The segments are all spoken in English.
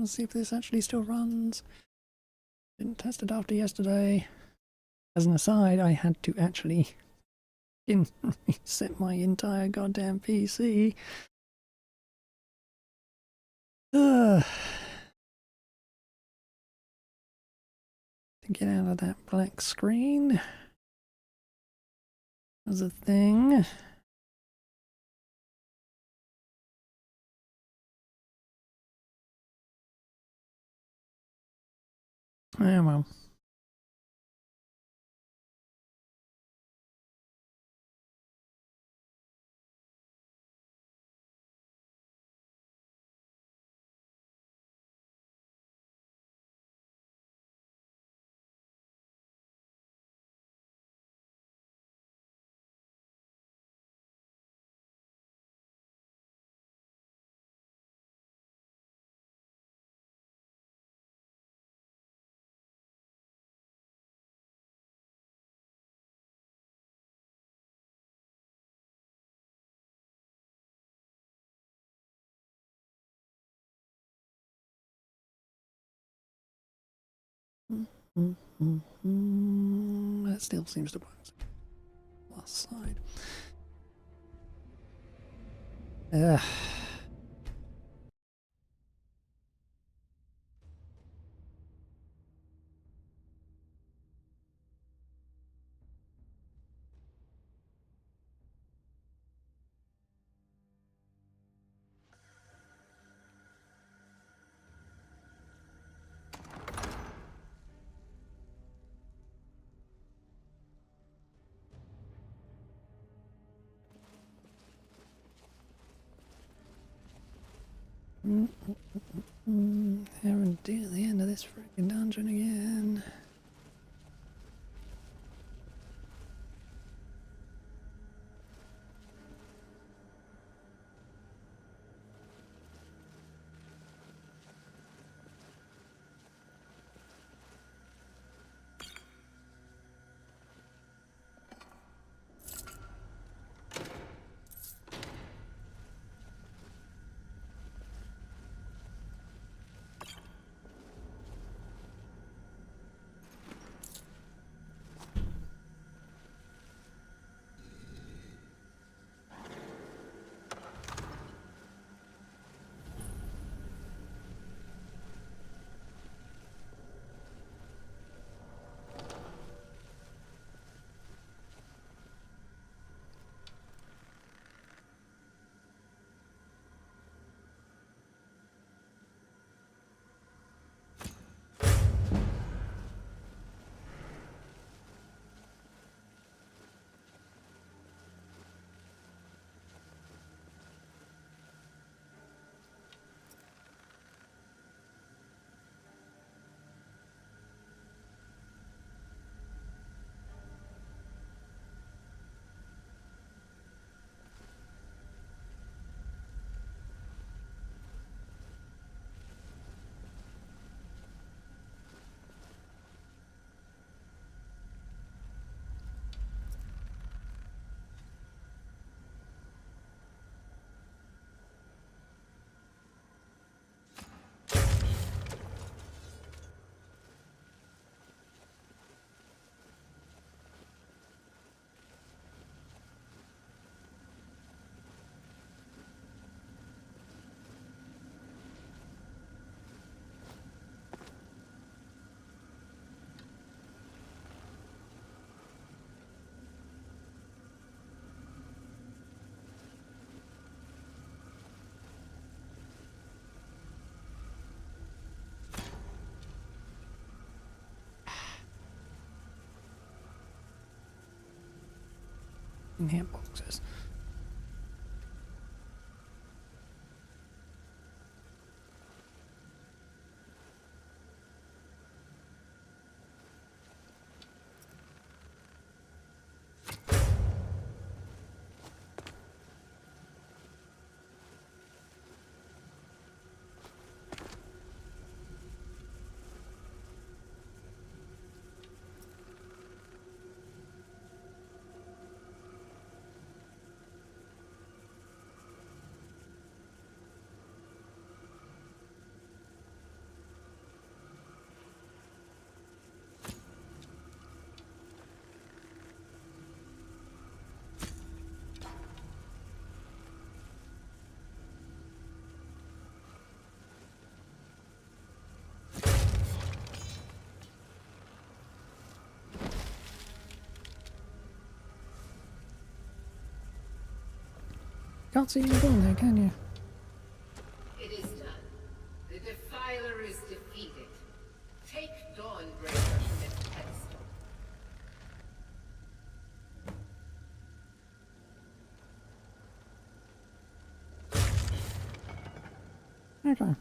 Let's see if this actually still runs. Didn't test it after yesterday. As an aside, I had to actually reset my entire goddamn PC. To get out of that black screen. There's a thing. Oh well. That still seems to work. Last side. Haven't to the end of this freaking dungeon again. In hitboxes. Can't see you doing there, can you? It is done. The Defiler is defeated. Take Dawnbreaker from its pedestal. Okay.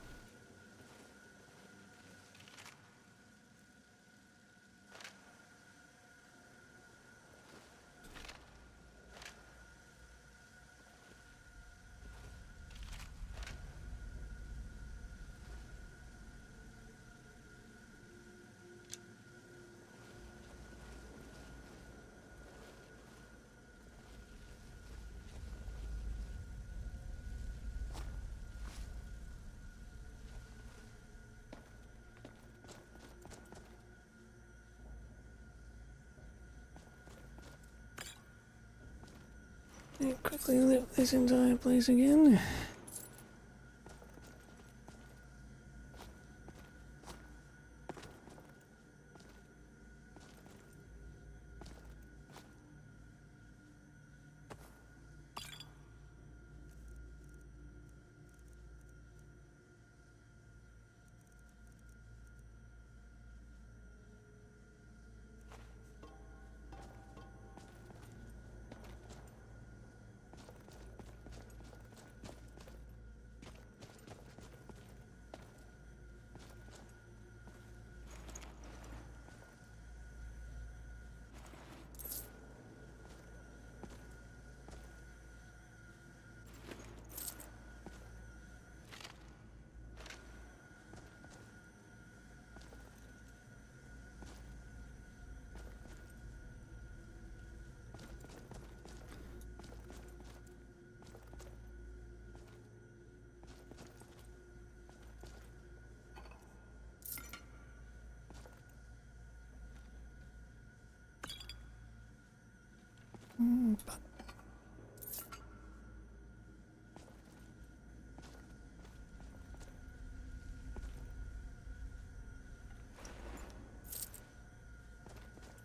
Quickly lift this entire place again. But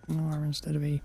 or instead of E.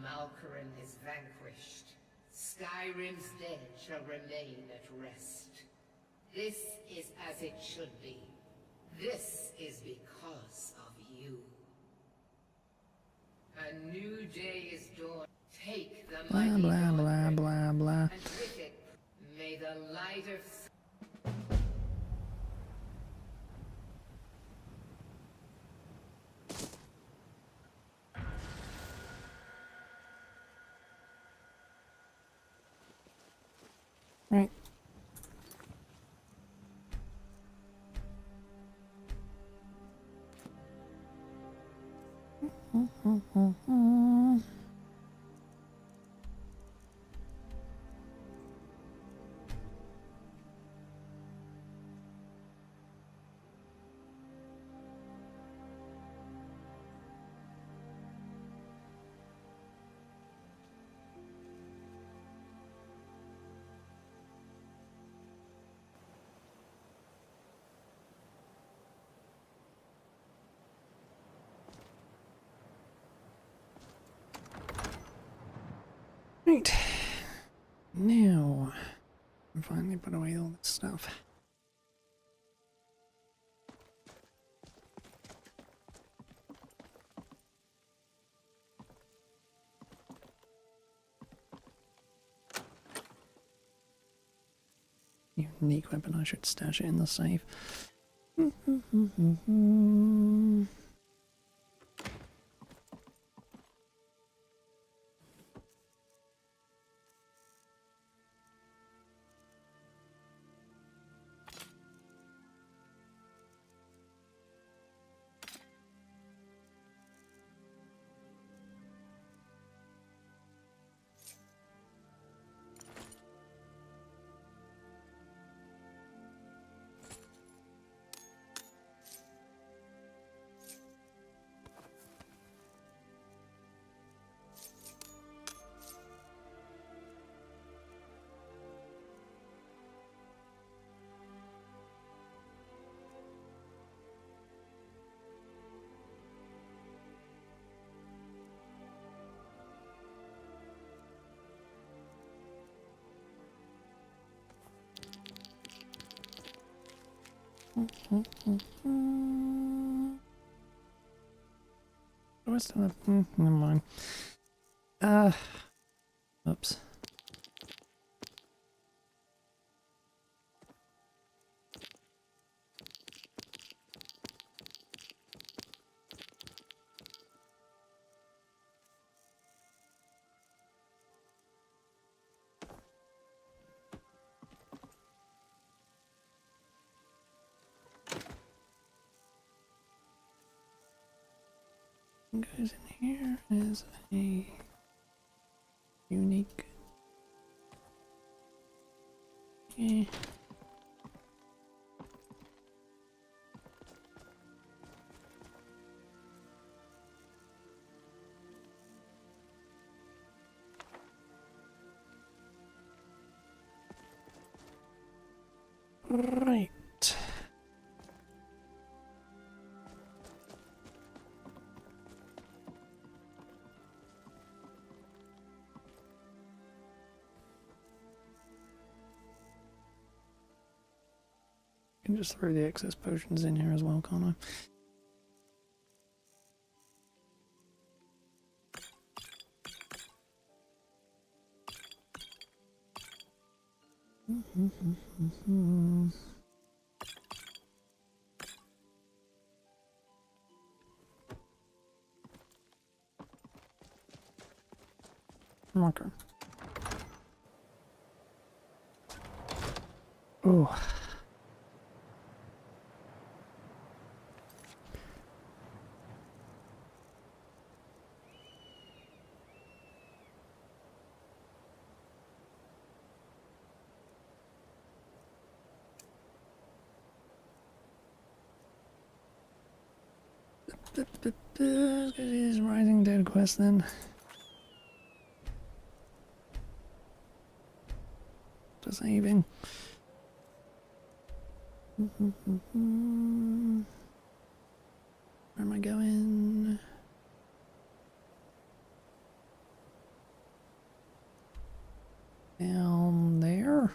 Malkoran is vanquished. Skyrim's dead shall remain at rest. This is as it should be. This is because of you. A new day is dawn. Take the Blah mighty blah blah Dawnbreaker, blah blah. and with it, may the light of Right. Right. Now, I finally put away all this stuff. Unique weapon, I should stash it in the safe. The rest of the... never mind. Oops. What goes in here is a unique. Okay. Right. Can just throw the excess potions in here as well, can't I? Okay. Oh. Let's go do this Rising Dead quest then. To saving. Where am I going? Down there.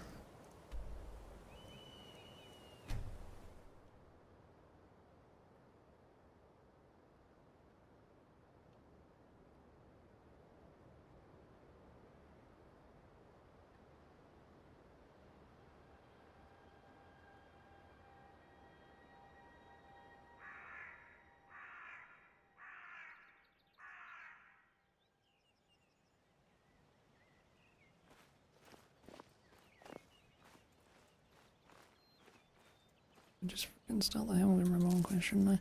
Just freaking start the hell with my wrong question, shouldn't I?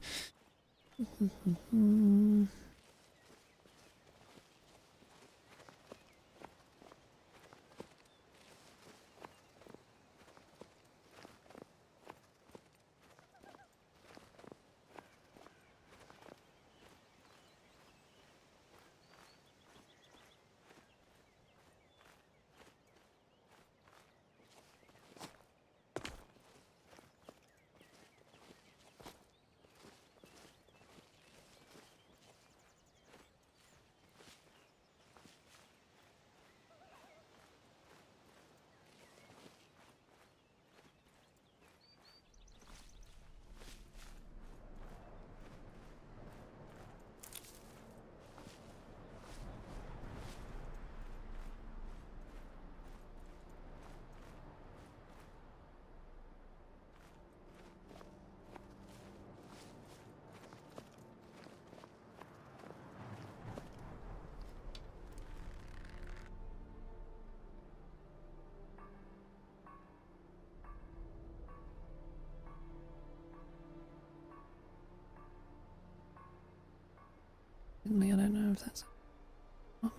I don't know if that's... Oh.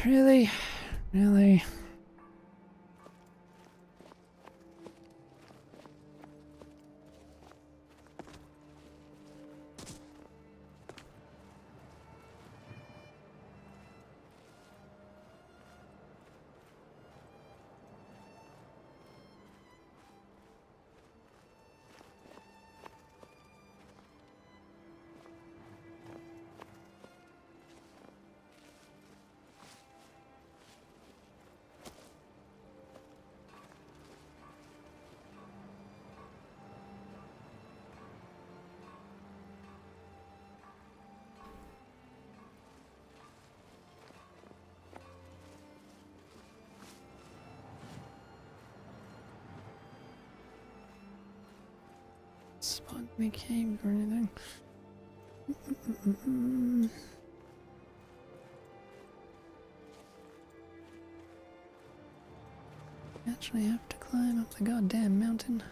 Really? Really? Spot me cave or anything. Actually have to climb up the goddamn mountain.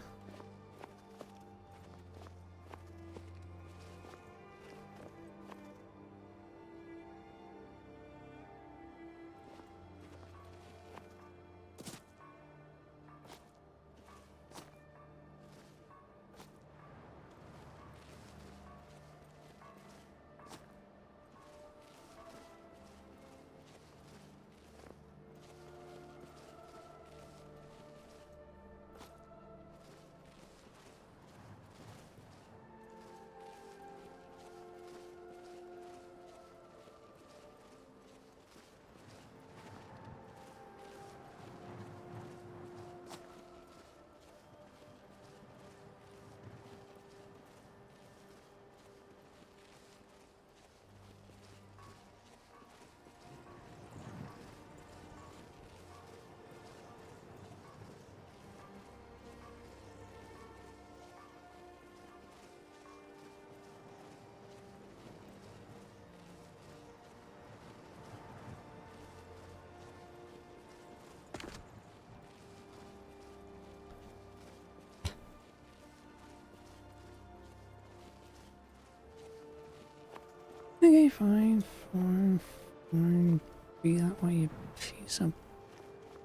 Okay, fine, fine. Be that way, you piece of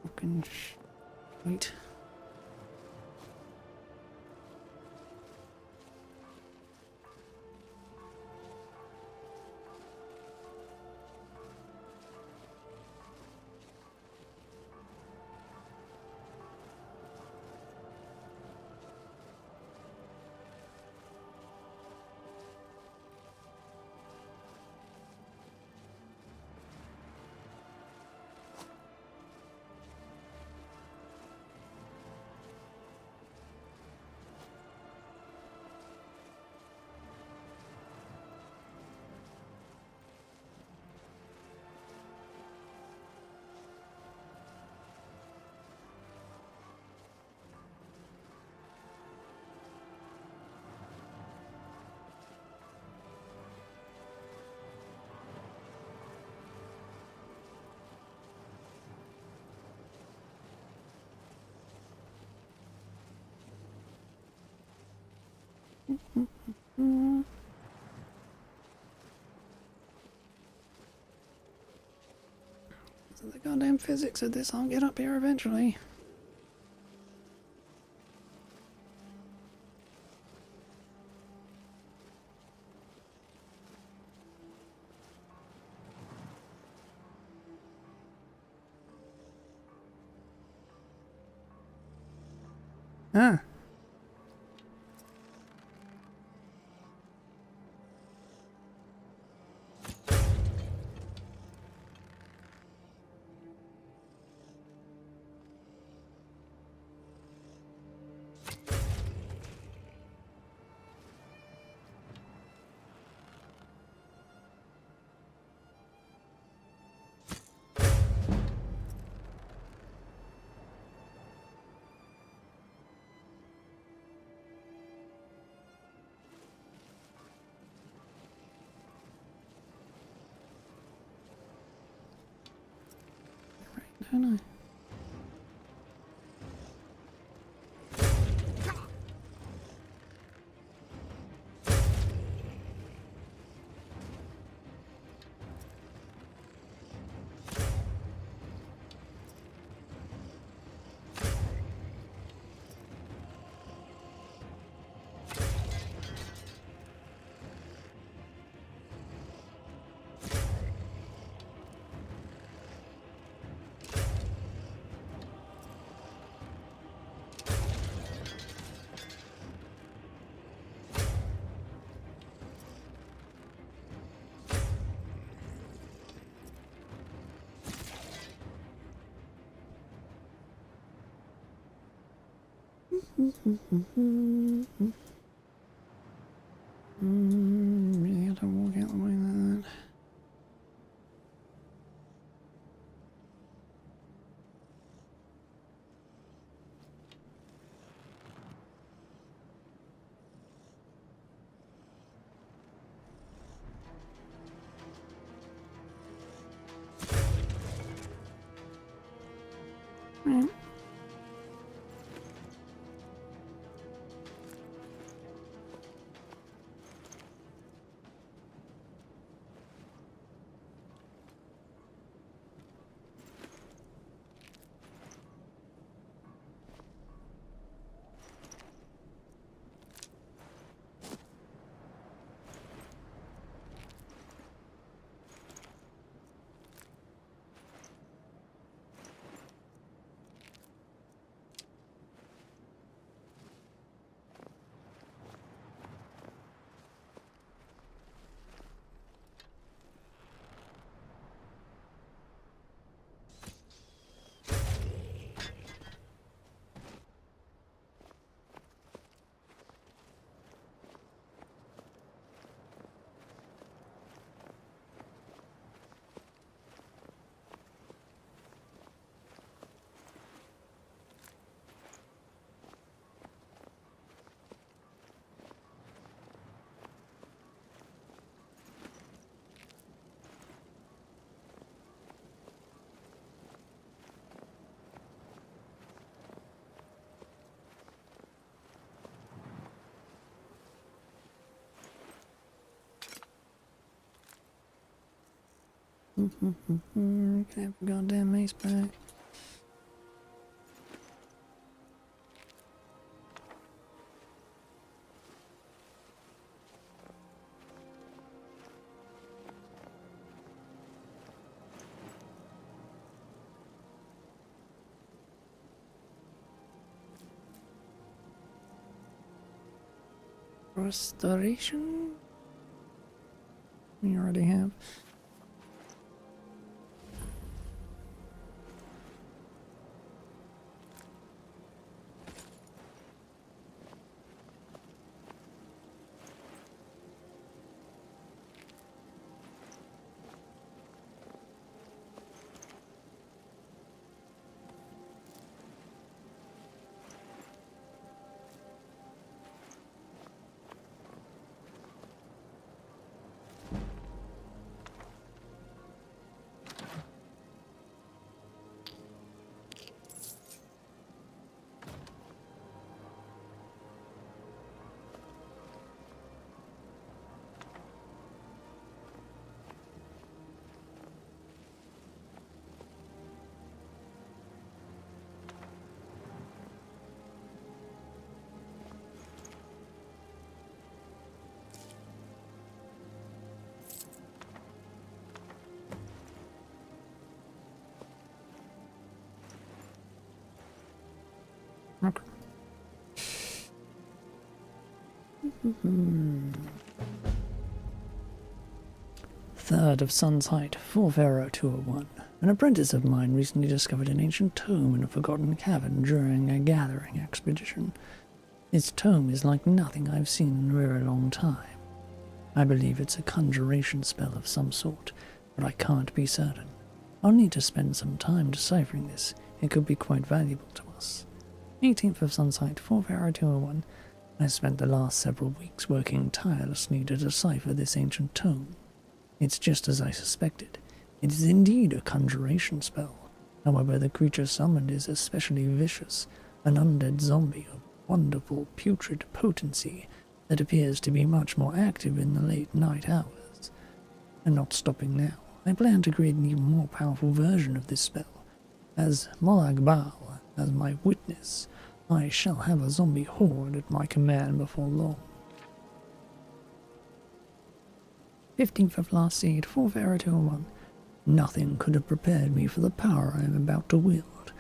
fucking shit. So the goddamn physics of this, I'll get up here eventually. Ah. Don't I? Really have to walk out the way like that. Can I have a goddamn mace back? Restoration? We already have. Okay. Third of Sun's Height, 40201. An apprentice of mine recently discovered an ancient tome in a forgotten cavern during a gathering expedition. Its tome is like nothing I've seen in a very long time. I believe it's a conjuration spell of some sort, but I can't be certain. I'll need to spend some time deciphering this. It could be quite valuable to us. 18th of Sun's Height, 40201. I spent the last several weeks working tirelessly to decipher this ancient tome. It's just as I suspected. It is indeed a conjuration spell. However, the creature summoned is especially vicious, an undead zombie of wonderful putrid potency that appears to be much more active in the late night hours. And not stopping now, I plan to create an even more powerful version of this spell. As Molag Bal as my witness, I shall have a zombie horde at my command before long. 15th of Last Seed, 40201. Nothing could have prepared me for the power I am about to wield.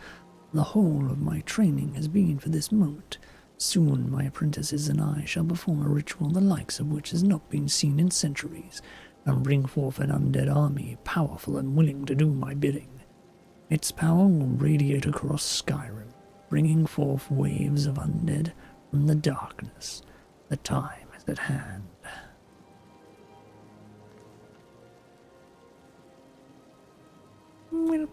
The whole of my training has been for this moment. Soon my apprentices and I shall perform a ritual the likes of which has not been seen in centuries, and bring forth an undead army powerful and willing to do my bidding. Its power will radiate across Skyrim, bringing forth waves of undead from the darkness. The time is at hand. Well,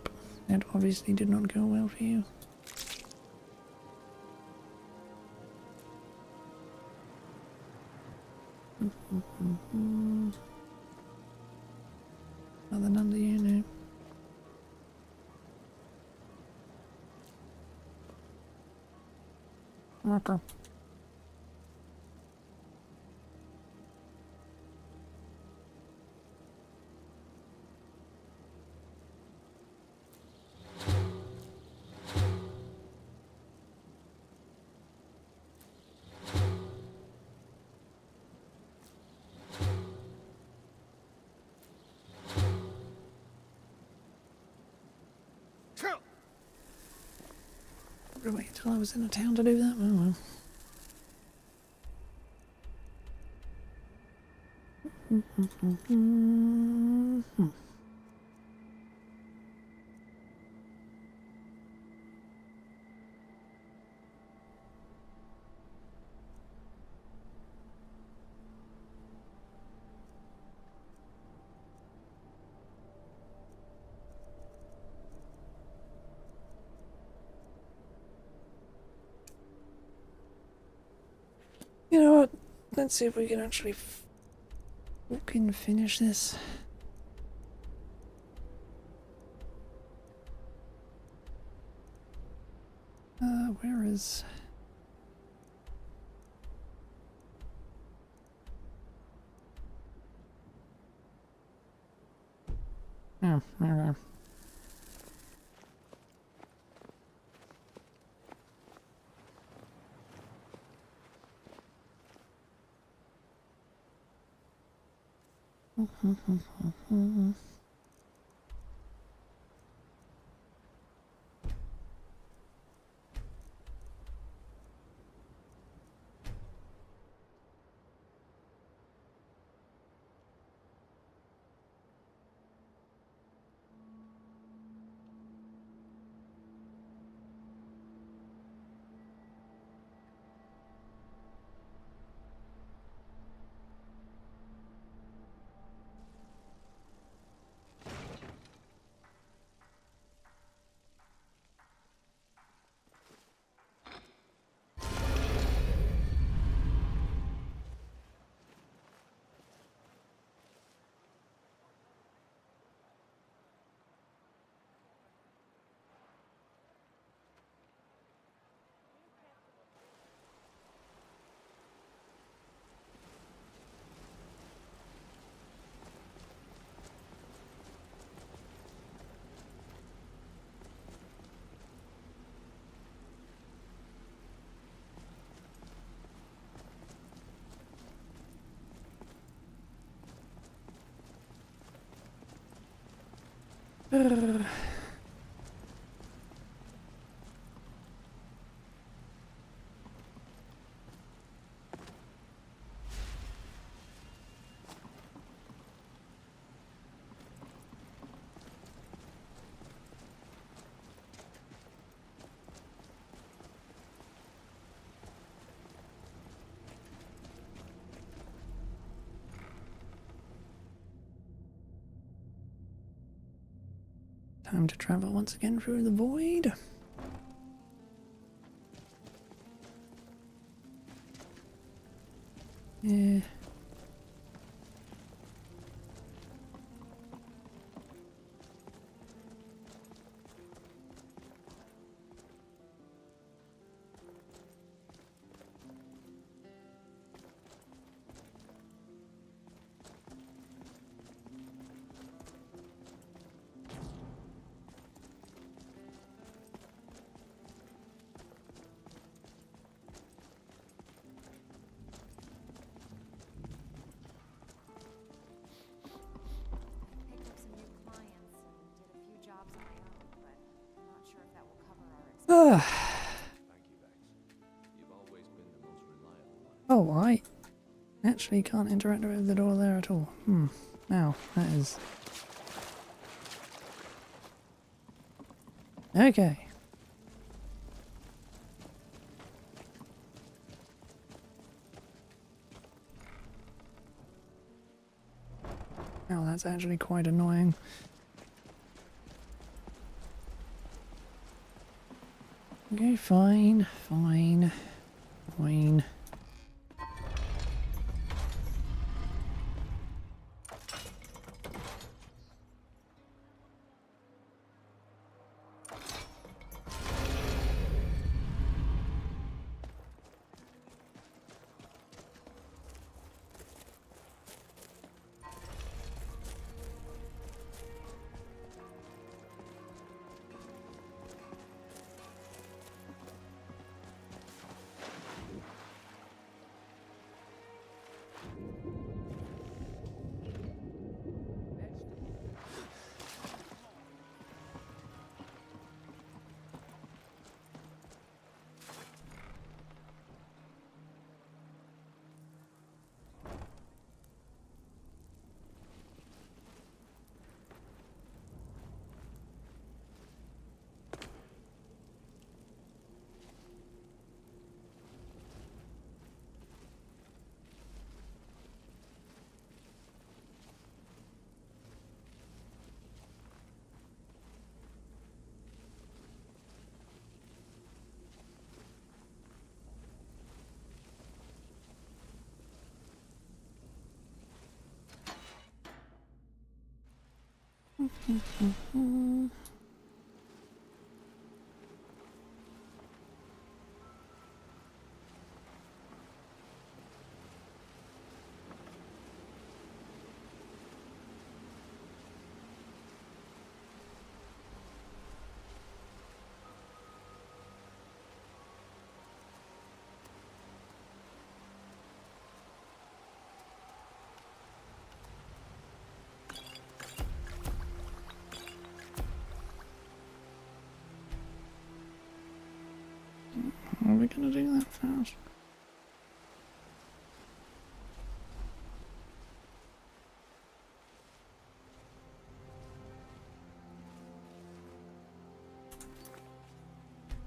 that obviously did not go well for you. Nothing under you, no. Okay. Probably wait until I was in a town to do that. Oh well. You know what? Let's see if we can actually fucking finish this. Where is... Oh, there we go. Time to travel once again through the void. Yeah. Picked up some new clients and did a few jobs on my own, but I'm not sure if that will cover our expenses. Thank you, Vex. You've always been the most reliable one. Oh, I actually can't interact with the door there at all. Now, that is... Okay. Now that's actually quite annoying. Okay, fine, fine, fine. Are we gonna do that fast?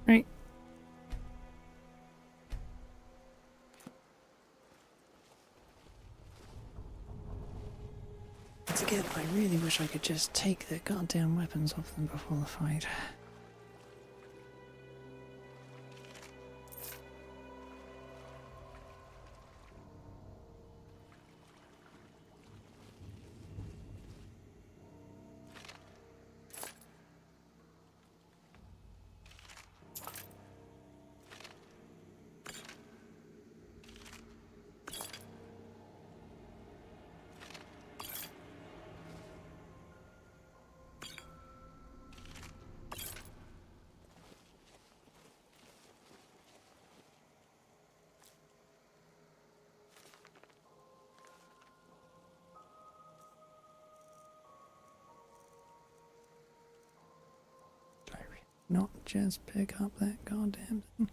Right. Once again, I really wish I could just take the goddamn weapons off them before the fight. Not just pick up that goddamn thing.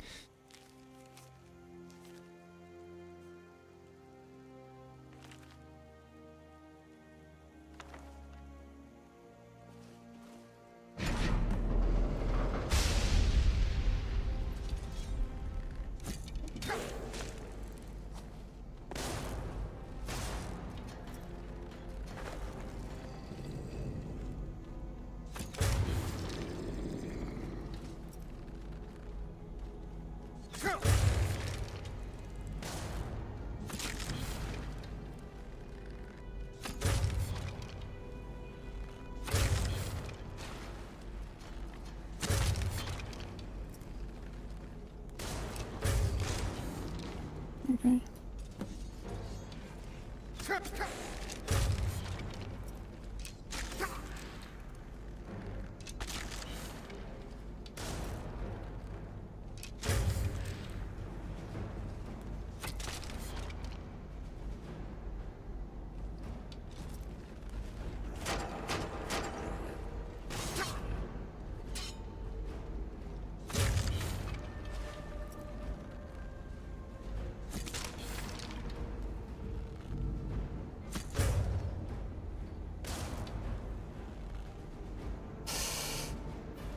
Okay.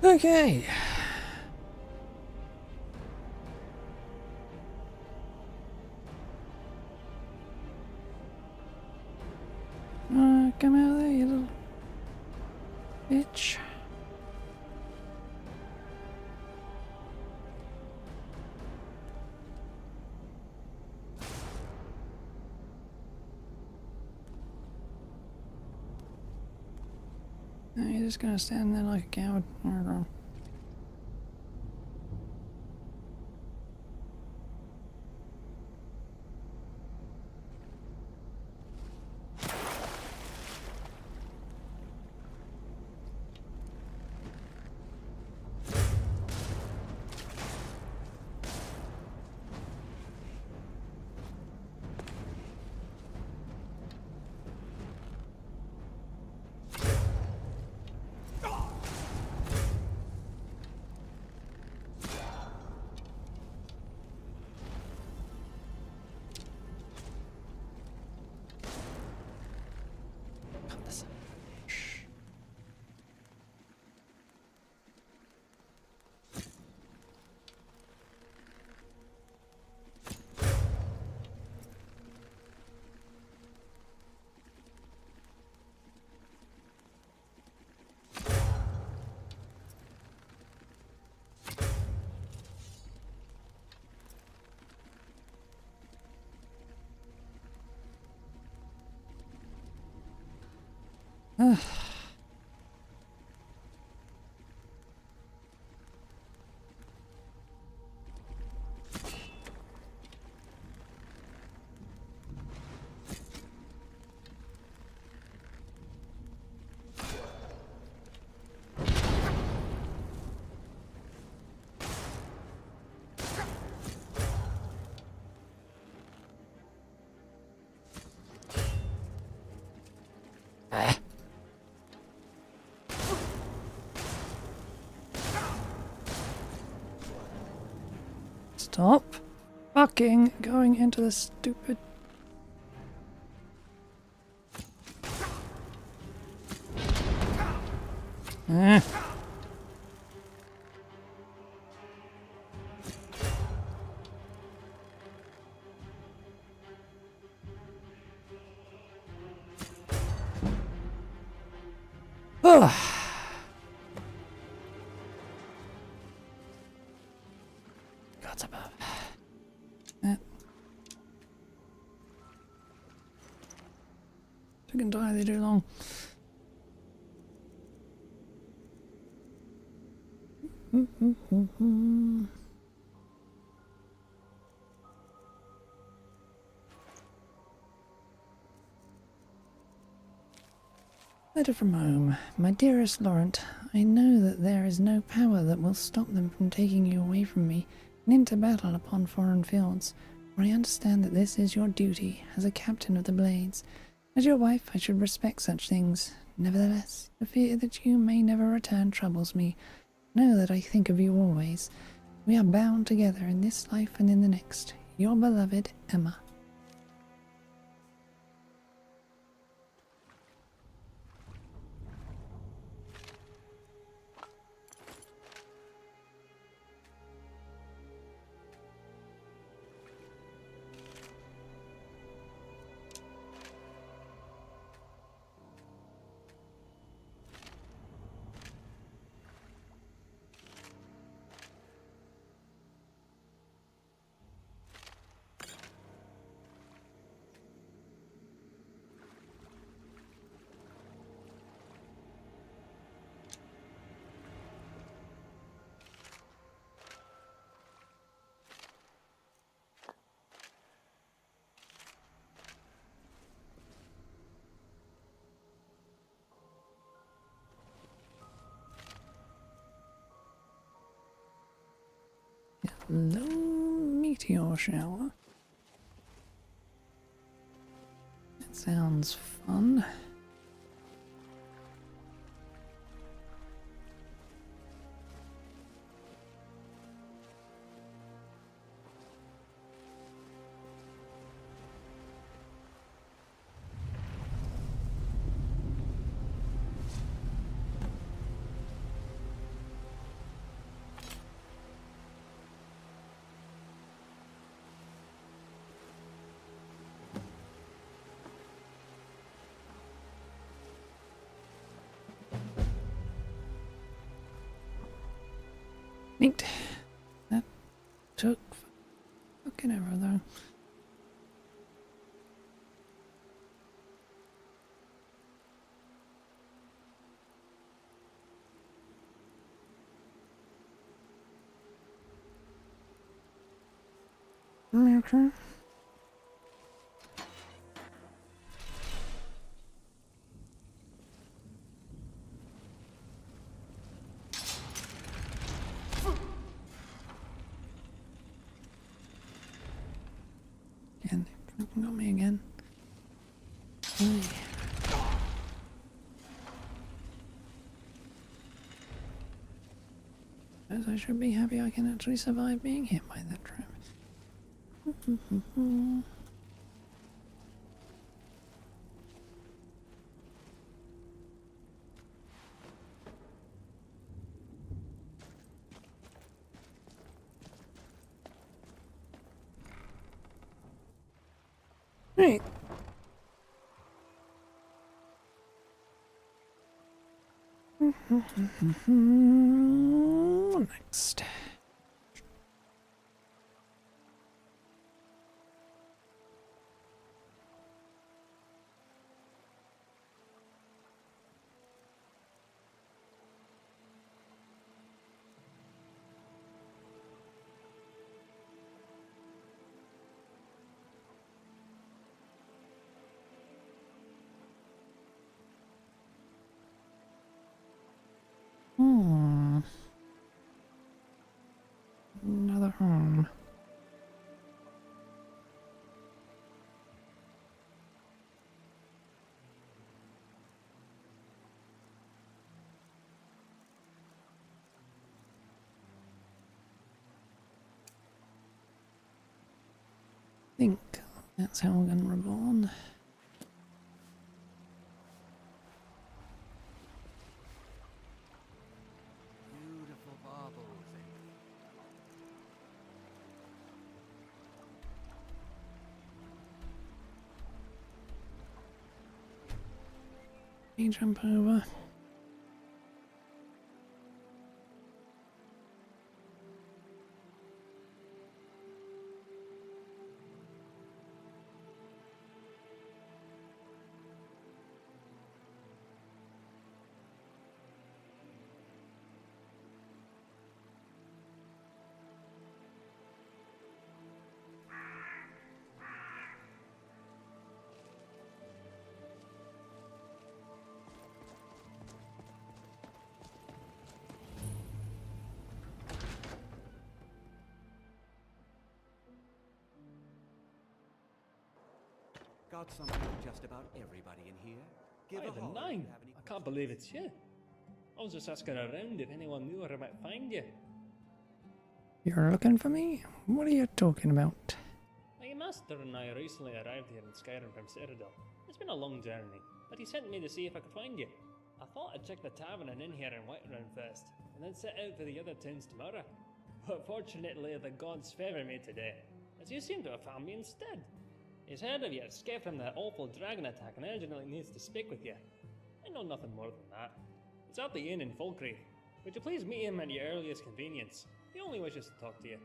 Okay. Come climb out of there, you little bitch. No, you're just gonna stand there like a coward. Oh, stop fucking going into the stupid. Eh. Oh. God's above. Eh. Took entirely too long. Letter from home. My dearest Laurent, I know that there is no power that will stop them from taking you away from me and into battle upon foreign fields, for I understand that this is your duty as a captain of the Blades. As your wife, I should respect such things. Nevertheless, the fear that you may never return troubles me. Know that I think of you always. We are bound together in this life and in the next. Your beloved Emma. Hello, meteor shower. That sounds fun. Neat. That took fucking ever though. Okay. And they're drinking on me again. Oy. As I should be happy I can actually survive being hit by that trap. Right. Next. Another home. I think that's Helgen Reborn. Beautiful baubles, You jump over. got something for just about everybody in here. Give a Ivan, holler if nine! you have any I can't believe it's you. I was just asking around if anyone knew where I might find you. You're looking for me? What are you talking about? My master and I recently arrived here in Skyrim from Citadel. It's been a long journey, but he sent me to see if I could find you. I thought I'd check the tavern and inn here in Whiterun first, and then set out for the other towns tomorrow. But fortunately, the gods favour me today, as you seem to have found me instead. He's heard of your escape from that awful dragon attack and urgently needs to speak with you. I know nothing more than that. He's at the inn in Falkreath. Would you please meet him at your earliest convenience? He only wishes to talk to you.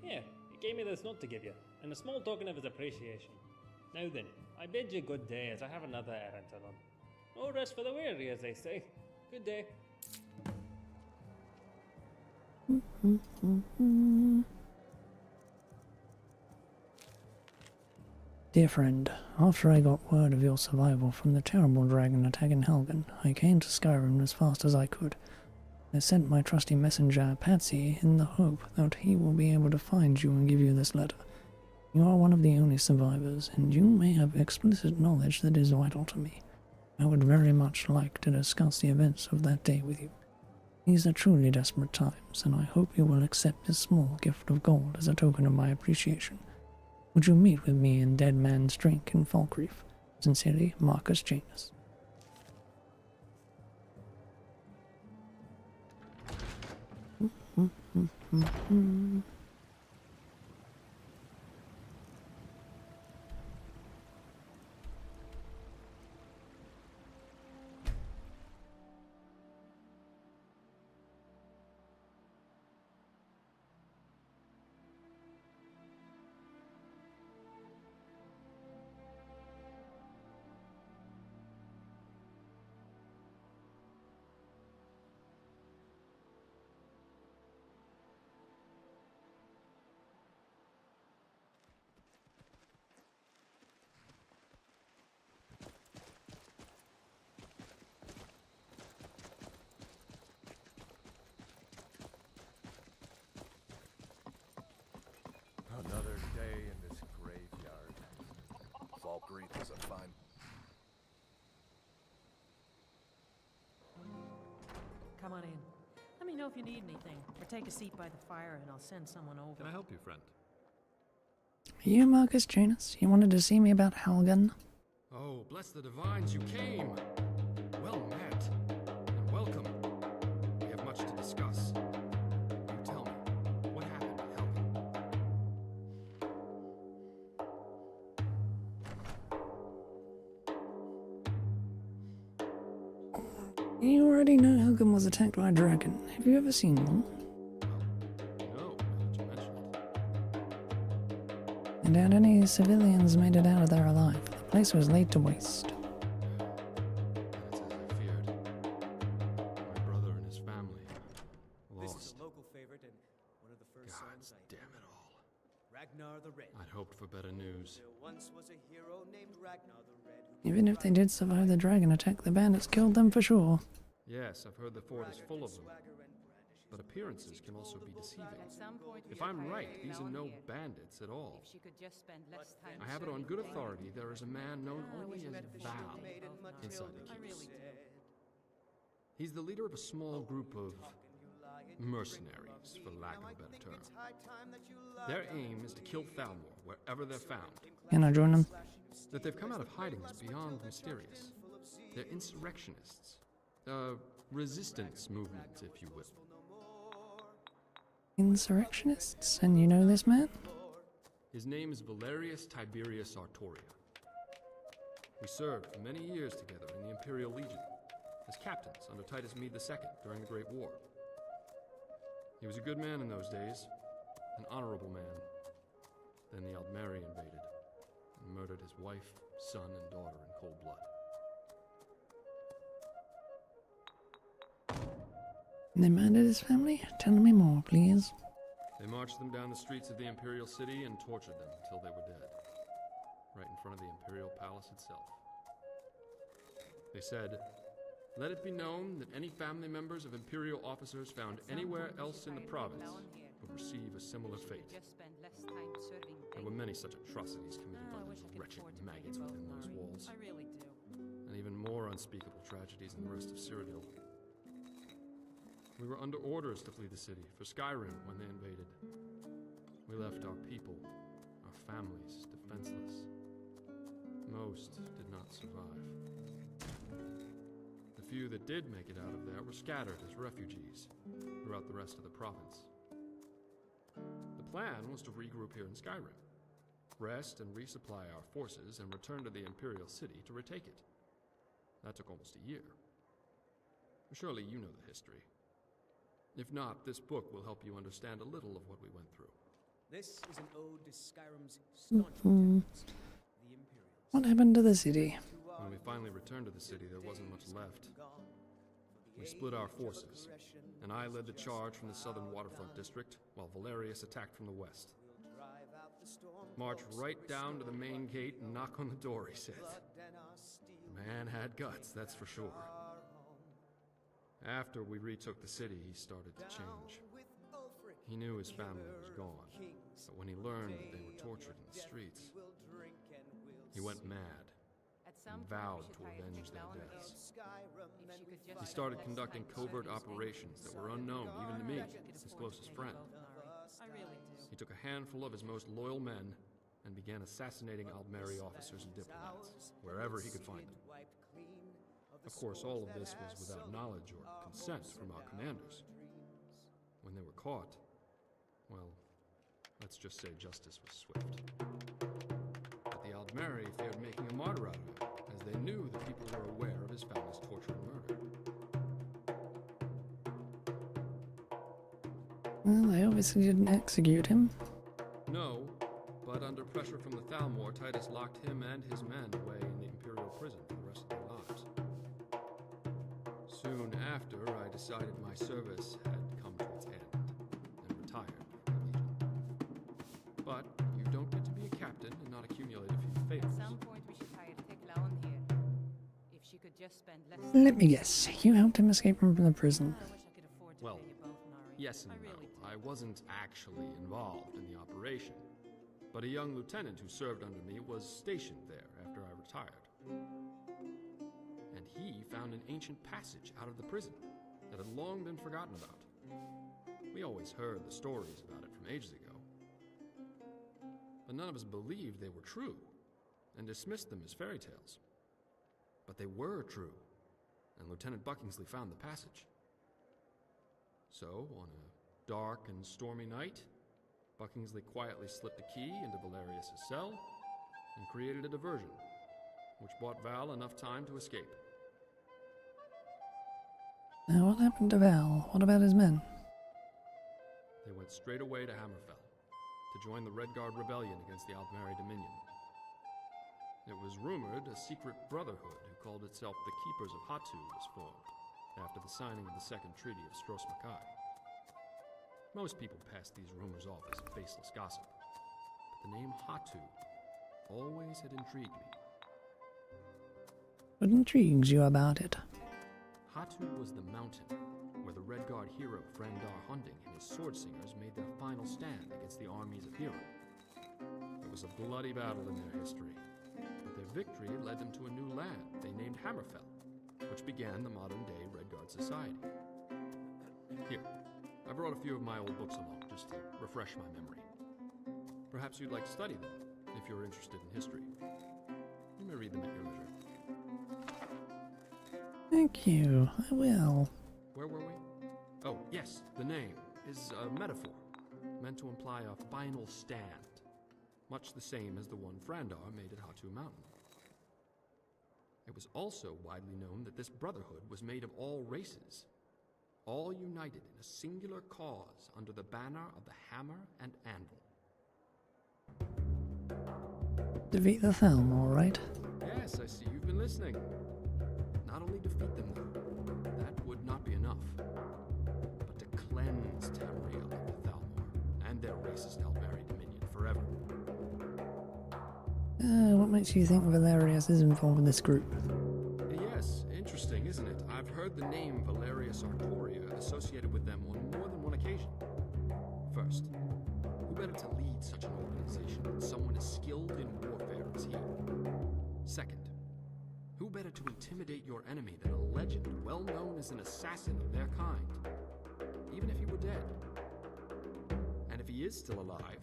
Here, he gave me this note to give you, and a small token of his appreciation. Now then, I bid you good day as I have another errand to run. No rest for the weary, as they say. Good day. Dear friend, after I got word of your survival from the terrible dragon attack in Helgen, I came to Skyrim as fast as I could. I sent my trusty messenger, Patsy, in the hope that he will be able to find you and give you this letter. You are one of the only survivors, and you may have explicit knowledge that is vital to me. I would very much like to discuss the events of that day with you. These are truly desperate times, and I hope you will accept this small gift of gold as a token of my appreciation. Would you meet with me in Dead Man's Drink in Falkreath? Sincerely, Marcus Janus. come on in. Let me know if you need anything, or take a seat by the fire and I'll send someone over. Can I help you, friend? You, Marcus Janus, you wanted to see me about Halgan? Oh, bless the divines, you came! Well met, and welcome. We have much to discuss. You tell me, what happened at Helgen? You already know Halgan was attacked by a dragon. Have you ever seen one? No, now that you mention it. I doubt any civilians made it out of there alive. The place was laid to waste. That's as I feared. My brother and his family This lost. is a local favorite and one of the first God songs I damn it all. Ragnar the Red. I'd hoped for better news. There once was a hero named Ragnar the Red who Even if they did survive the dragon attack, the bandits killed them for sure. Yes, I've heard the fort is full of them. But appearances can also be deceiving. If I'm right, these are no bandits at all. I have it on good authority there is a man known only as Val inside the keeps. He's the leader of a small group of mercenaries, for lack of a better term. Their aim is to kill Thalmor wherever they're found. Can I join them? That they've come out of hiding is beyond mysterious. They're insurrectionists. Resistance movement, if you will. Insurrectionists? And you know this man? His name is Valerius Tiberius Artoria. We served for many years together in the Imperial Legion, as captains under Titus Mede II during the Great War. He was a good man in those days, an honorable man. Then the Aldmeri invaded, and murdered his wife, son, and daughter in cold blood. They murdered his family? Tell me more, please. They marched them down the streets of the Imperial City and tortured them until they were dead, right in front of the Imperial Palace itself. They said, "Let it be known that any family members of Imperial officers found anywhere else in the province will receive a similar fate." There were many such atrocities committed by those wretched maggots within those walls, I really do. and even more unspeakable tragedies in the rest of Cyrodiil. We were under orders to flee the city for Skyrim when they invaded. We left our people, our families, defenseless. Most did not survive. The few that did make it out of there were scattered as refugees throughout the rest of the province. The plan was to regroup here in Skyrim, rest and resupply our forces, and return to the Imperial City to retake it. That took almost a year. Surely you know the history. If not, this book will help you understand a little of what we went through. This is an ode to Skyrim's staunch protectors, the Imperials. What happened to the city? When we finally returned to the city, there wasn't much left. We split our forces, and I led the charge from the southern waterfront district, while Valerius attacked from the west. March right down to the main gate and knock on the door, he said. The man had guts, that's for sure. After we retook the city, he started to change. He knew his family was gone, but when he learned that they were tortured in the streets, he went mad and vowed to avenge their deaths. He started conducting covert operations that were unknown even to me, his closest friend. He took a handful of his most loyal men and began assassinating Aldmeri officers and diplomats, wherever he could find them. Of course, all of this was without knowledge or consent from our commanders. When they were caught, well, let's just say justice was swift. But the Aldmeri feared making a martyr out of him, as they knew the people were aware of his family's torture and murder. Well, they obviously didn't execute him. No, but under pressure from the Thalmor, Titus locked him and his men away in the Imperial prison for the rest of their lives. Soon after, I decided my service had come to its end and retired from the Legion. But you don't get to be a captain and not accumulate a few favors. At some point we should hire Tekla here. If she could just spend less Let me guess, you helped him escape from the prison. I wish I could afford to Well, pay you both, Nari. yes and no. I wasn't actually involved in the operation, but a young lieutenant who served under me was stationed there after I retired. And he found an ancient passage out of the prison, that had long been forgotten about. We always heard the stories about it from ages ago, but none of us believed they were true and dismissed them as fairy tales. But they were true, and Lieutenant Buckingsley found the passage. So, on a dark and stormy night, Buckingsley quietly slipped a key into Valerius' cell and created a diversion, which bought Val enough time to escape. Now, what happened to Val? What about his men? They went straight away to Hammerfell to join the Redguard rebellion against the Aldmeri Dominion. It was rumored a secret brotherhood who called itself the Keepers of Hatu was formed after the signing of the Second Treaty of Stros Makai. Most people passed these rumors off as baseless gossip, but the name Hatu always had intrigued me. What intrigues you about it? Hatu was the mountain where the Redguard hero Frandar Hunding and his sword singers made their final stand against the armies of Hero. It was a bloody battle in their history, but their victory led them to a new land they named Hammerfell, which began the modern-day Redguard Society. Here, I brought a few of my old books along, just to refresh my memory. Perhaps you'd like to study them, if you're interested in history. You may read them at your leisure. Thank you, I will. Where were we? Oh, yes, the name is a metaphor, meant to imply a final stand, much the same as the one Frandar made at Hatu Mountain. It was also widely known that this brotherhood was made of all races, all united in a singular cause under the banner of the Hammer and Anvil. Defeat the Thalmor, right? Yes, I see you've been listening. Not only defeat them, though, that would not be enough, but to cleanse Tamriel of the Thalmor and their racist Aldmeri Dominion forever. What makes you think Valerius is involved in this group? Yes, interesting, isn't it? I've heard the name Valerius Artoria associated with them on more than one occasion. First, who better to lead such an organization than someone as skilled in warfare as he? Second, who better to intimidate your enemy than a legend well known as an assassin of their kind, even if he were dead? And if he is still alive,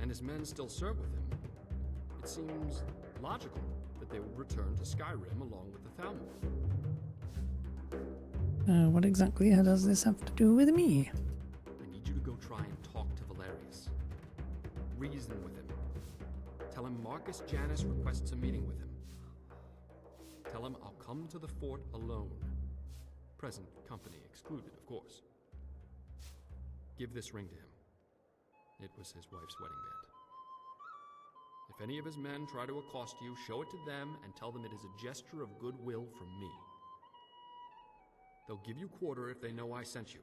and his men still serve with him, it seems logical that they would return to Skyrim along with the Thalmor. What exactly does this have to do with me? I need you to go try and talk to Valerius. Reason with him. Tell him Marcus Janus requests a meeting with him. Tell him I'll come to the fort alone. Present company excluded, of course. Give this ring to him. It was his wife's wedding band. If any of his men try to accost you, show it to them and tell them it is a gesture of goodwill from me. They'll give you quarter if they know I sent you.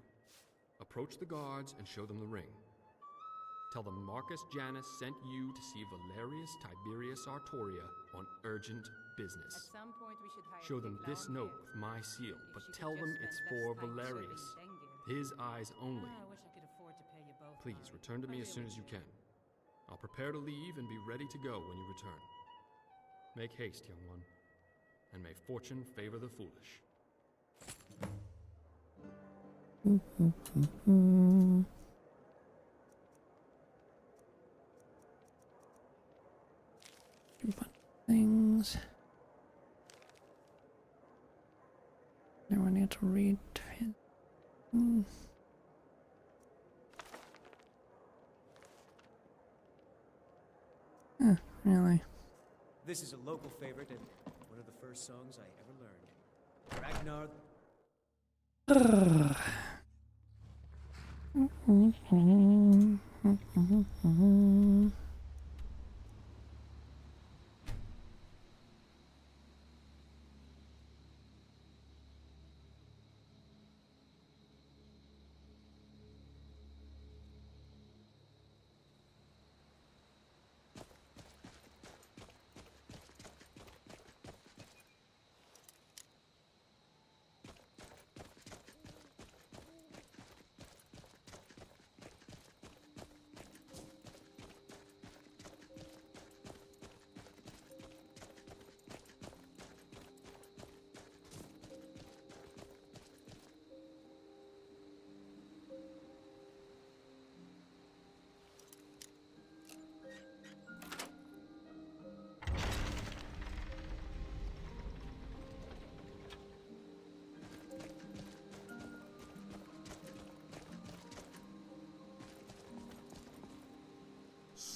Approach the guards and show them the ring. Tell them Marcus Janus sent you to see Valerius Tiberius Artoria on urgent business. At some point we should hire Show them a this note with my seal, but tell them it's for Valerius. His eyes only. I wish I could afford to pay you both. Please, return to me as soon as you can. I'll prepare to leave and be ready to go when you return. Make haste, young one, and may fortune favor the foolish. Things. Never need to read it. Really? This is a local favorite and one of the first songs I ever learned. Ragnar.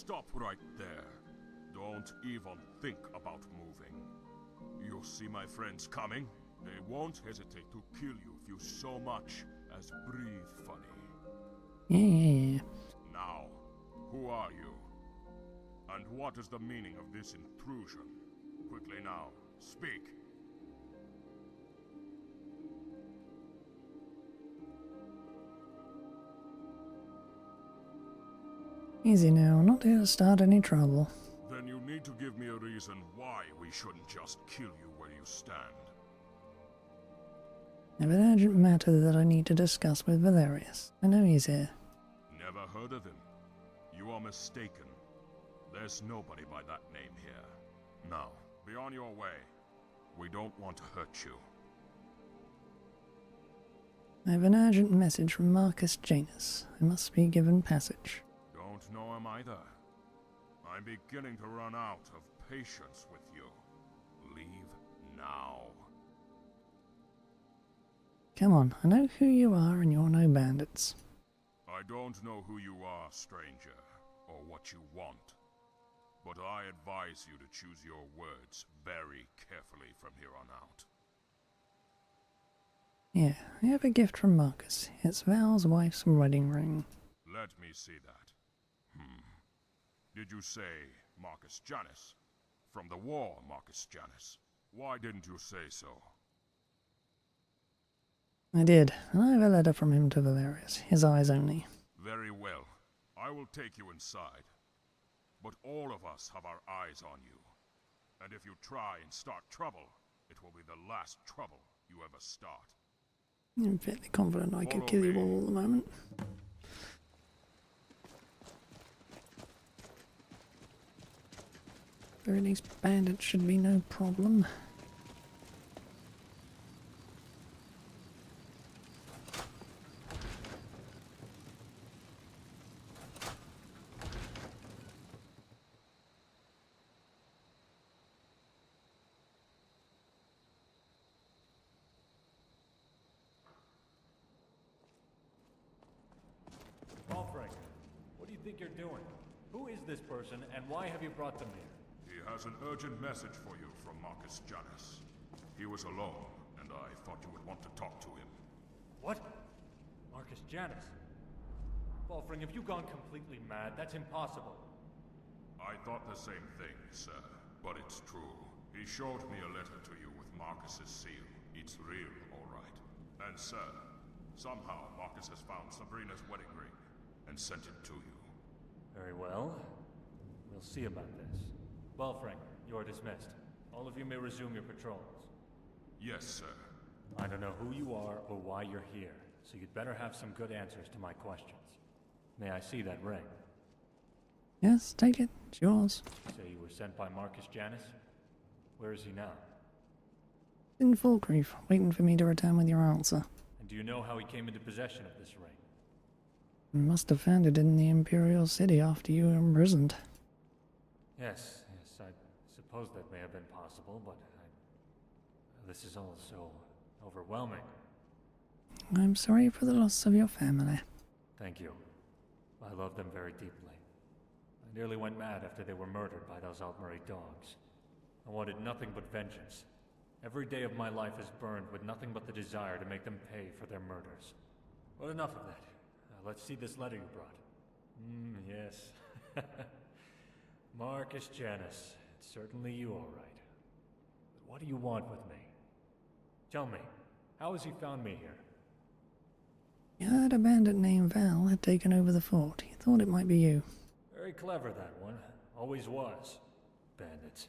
stop right there. Don't even think about moving. You see my friends coming? They won't hesitate to kill you if you so much as breathe funny. Yeah. Now, who are you? And what is the meaning of this intrusion? Quickly now, speak. Easy now, not here to start any trouble. Then you need to give me a reason why we shouldn't just kill you where you stand. I have an urgent matter that I need to discuss with Valerius. I know he's here. Never heard of him? You are mistaken. There's nobody by that name here. Now, be on your way. We don't want to hurt you. I have an urgent message from Marcus Janus. I must be given passage. Don't know him either. I'm beginning to run out of patience with you. Leave now. Come on, I know who you are and you're no bandits. I don't know who you are, stranger, or what you want. But I advise you to choose your words very carefully from here on out. Yeah, I have a gift from Marcus. It's Val's wife's wedding ring. Let me see that. Did you say Marcus Janus? From the war, Marcus Janus. Why didn't you say so? I did, and I have a letter from him to Valerius. His eyes only. Very well. I will take you inside. But all of us have our eyes on you. And if you try and start trouble, it will be the last trouble you ever start. I'm fairly confident I can Follow kill you me. all at the moment. Very these bandits should be no problem. Frank, what do you think you're doing? Who is this person, and why have you brought them here? He has an urgent message for you from Marcus Janus. He was alone, and I thought you would want to talk to him. What? Marcus Janus? Wolfring, have you gone completely mad? That's impossible. I thought the same thing, sir. But it's true. He showed me a letter to you with Marcus's seal. It's real, all right. And sir, somehow Marcus has found Sabrina's wedding ring and sent it to you. Very well. We'll see about this. Wolfring, you are dismissed. All of you may resume your patrols. Yes, sir. I don't know who you are or why you're here, so you'd better have some good answers to my questions. May I see that ring? Yes, take it. It's yours. Say you were sent by Marcus Janus? Where is he now? In Falkreath, waiting for me to return with your answer. And do you know how he came into possession of this ring? You must have found it in the Imperial City after you were imprisoned. Yes, I suppose that may have been possible, but this is all so overwhelming. I'm sorry for the loss of your family. Thank you. I love them very deeply. I nearly went mad after they were murdered by those Altmeri dogs. I wanted nothing but vengeance. Every day of my life is burned with nothing but the desire to make them pay for their murders. But enough of that. Let's see this letter you brought. Yes. Marcus Janus. It's certainly you, all right. But what do you want with me? Tell me, how has he found me here? You heard a bandit named Val had taken over the fort. He thought it might be you. Very clever, that one. Always was. Bandits.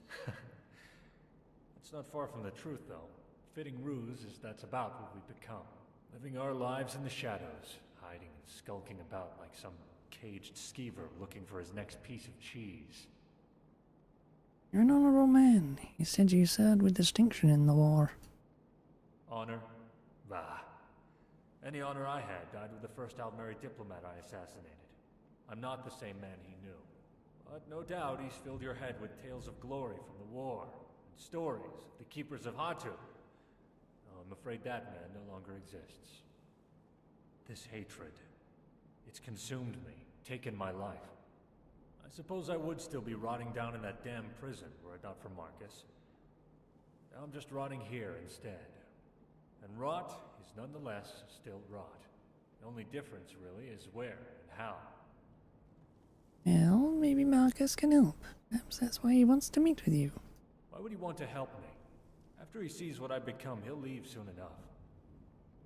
It's not far from the truth, though. Fitting ruse is that's about what we've become. Living our lives in the shadows, hiding and skulking about like some caged skeever looking for his next piece of cheese. You're an honorable man. You said you served with distinction in the war. Honor? Bah. Any honor I had died with the first Altmeri diplomat I assassinated. I'm not the same man he knew. But no doubt he's filled your head with tales of glory from the war, and stories of the keepers of Hatu. Oh, I'm afraid that man no longer exists. This hatred, it's consumed me, taken my life. I suppose I would still be rotting down in that damn prison were it not for Marcus. Now I'm just rotting here instead. And rot is nonetheless still rot. The only difference, really, is where and how. Well, maybe Marcus can help. Perhaps that's why he wants to meet with you. Why would he want to help me? After he sees what I've become, he'll leave soon enough.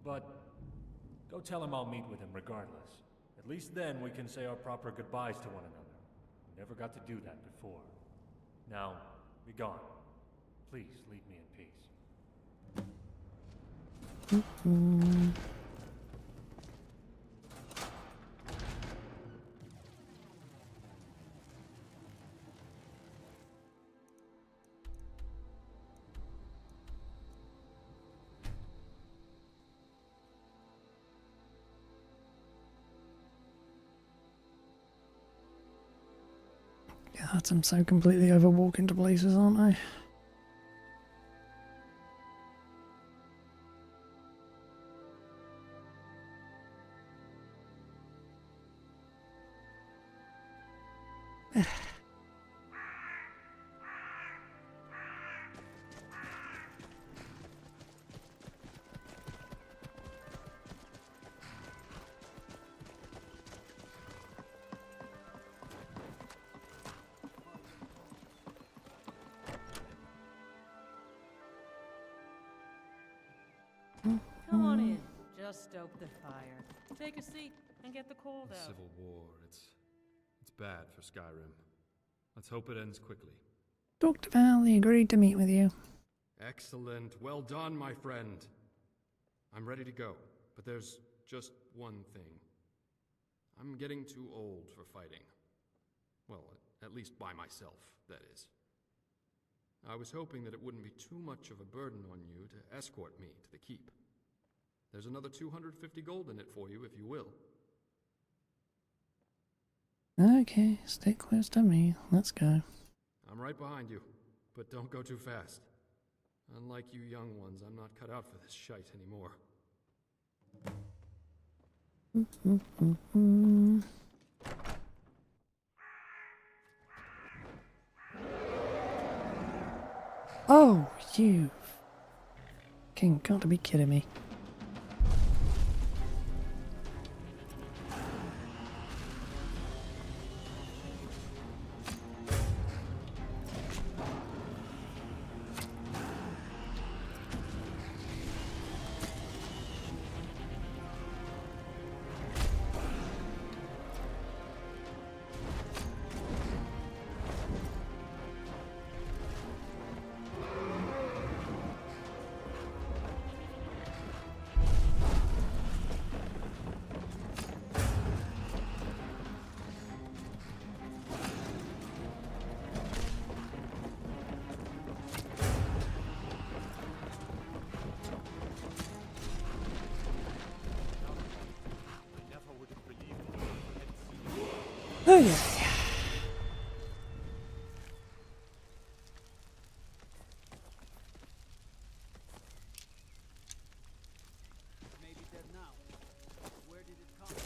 But go tell him I'll meet with him regardless. At least then we can say our proper goodbyes to one another. We never got to do that before. Now, be gone. Please leave me in peace. God, I'm so completely overwalking into places, aren't I? Come on in. Just stoke the fire. Take a seat and get the cold The out. Civil War, it's bad for Skyrim. Let's hope it ends quickly. Dr. Val, he agreed to meet with you. Excellent. Well done, my friend. I'm ready to go, but there's just one thing. I'm getting too old for fighting. Well, at least by myself, that is. I was hoping that it wouldn't be too much of a burden on you to escort me to the keep. There's another 250 gold in it for you, if you will. Okay, stay close to me. Let's go. I'm right behind you, but don't go too fast. Unlike you young ones, I'm not cut out for this shite anymore. Oh, you... King, got to be kidding me. Oh yeah. Maybe dead now. Where did it come?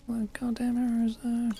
What goddamn arrows though?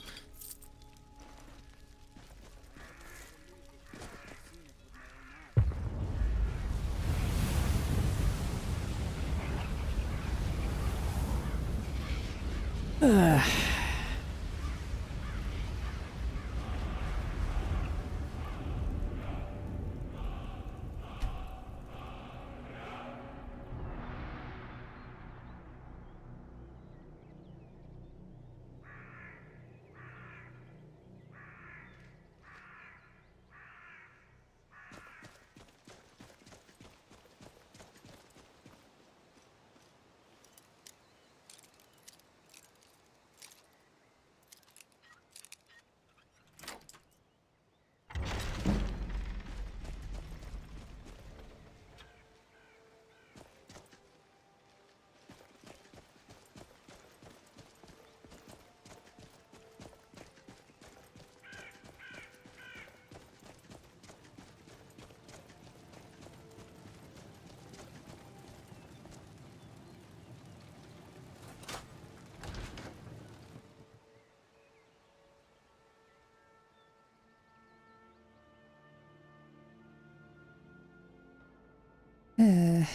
Valerius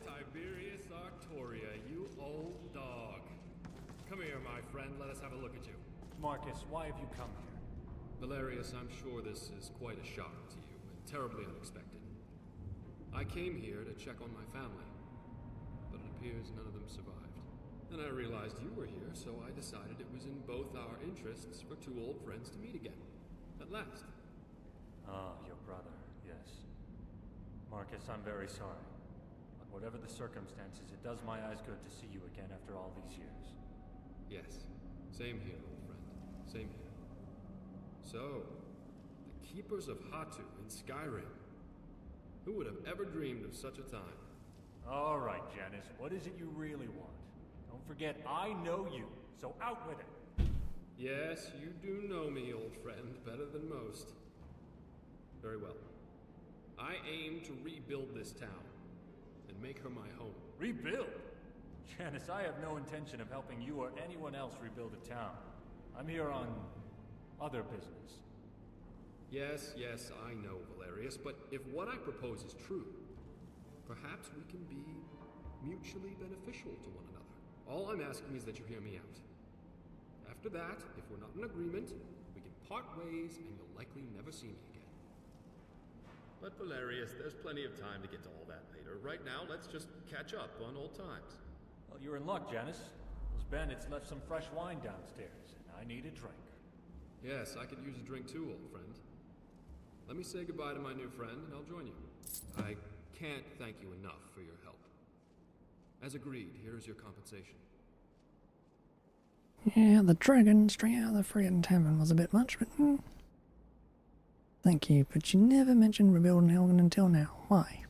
Tiberius Arctoria, you old dog. Come here, my friend. Let us have a look at you. Marcus, why have you come here? Valerius, I'm sure this is quite a shock to you, and terribly unexpected. I came here to check on my family, but it appears none of them survived. Then I realized you were here, so I decided it was in both our interests for two old friends to meet again. At last. Ah, your brother, yes. Marcus, I'm very sorry. But whatever the circumstances, it does my eyes good to see you again after all these years. Yes. Same here, old friend. Same here. So, the Keepers of Hatu in Skyrim. Who would have ever dreamed of such a time? All right, Janice, what is it you really want? Don't forget, I know you, so out with it. Yes, you do know me, old friend, better than most. Very well. I aim to rebuild this town and make her my home. Rebuild? Janice, I have no intention of helping you or anyone else rebuild a town. I'm here on other business. Yes, I know, Valerius, but if what I propose is true, perhaps we can be mutually beneficial to one another. All I'm asking is that you hear me out. After that, if we're not in agreement, we can part ways and you'll likely never see me again. But Valerius, there's plenty of time to get to all that later. Right now, let's just catch up on old times. Well, you're in luck, Janice. Those bandits left some fresh wine downstairs, and I need a drink. Yes, I could use a drink too, old friend. Let me say goodbye to my new friend, and I'll join you. I can't thank you enough for your help. As agreed, here is your compensation. Yeah, the dragon straight out of the friggin' tavern was a bit much, but thank you, but you never mentioned rebuilding Helgen until now. Why?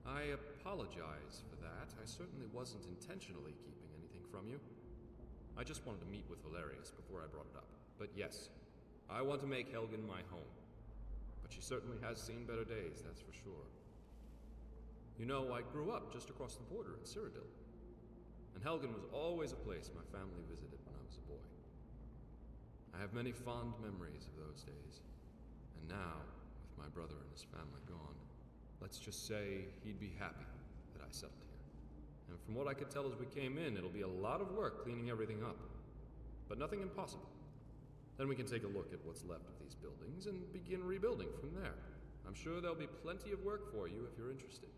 I apologize for that. I certainly wasn't intentionally keeping anything from you. I just wanted to meet with Valerius before I brought it up. But yes, I want to make Helgen my home. But she certainly has seen better days, that's for sure. You know, I grew up just across the border in Cyrodiil. And Helgen was always a place my family visited when I was a boy. I have many fond memories of those days. And now, with my brother and his family gone, let's just say he'd be happy that I settled here. And from what I could tell as we came in, it'll be a lot of work cleaning everything up. But nothing impossible. Then we can take a look at what's left of these buildings and begin rebuilding from there. I'm sure there'll be plenty of work for you if you're interested.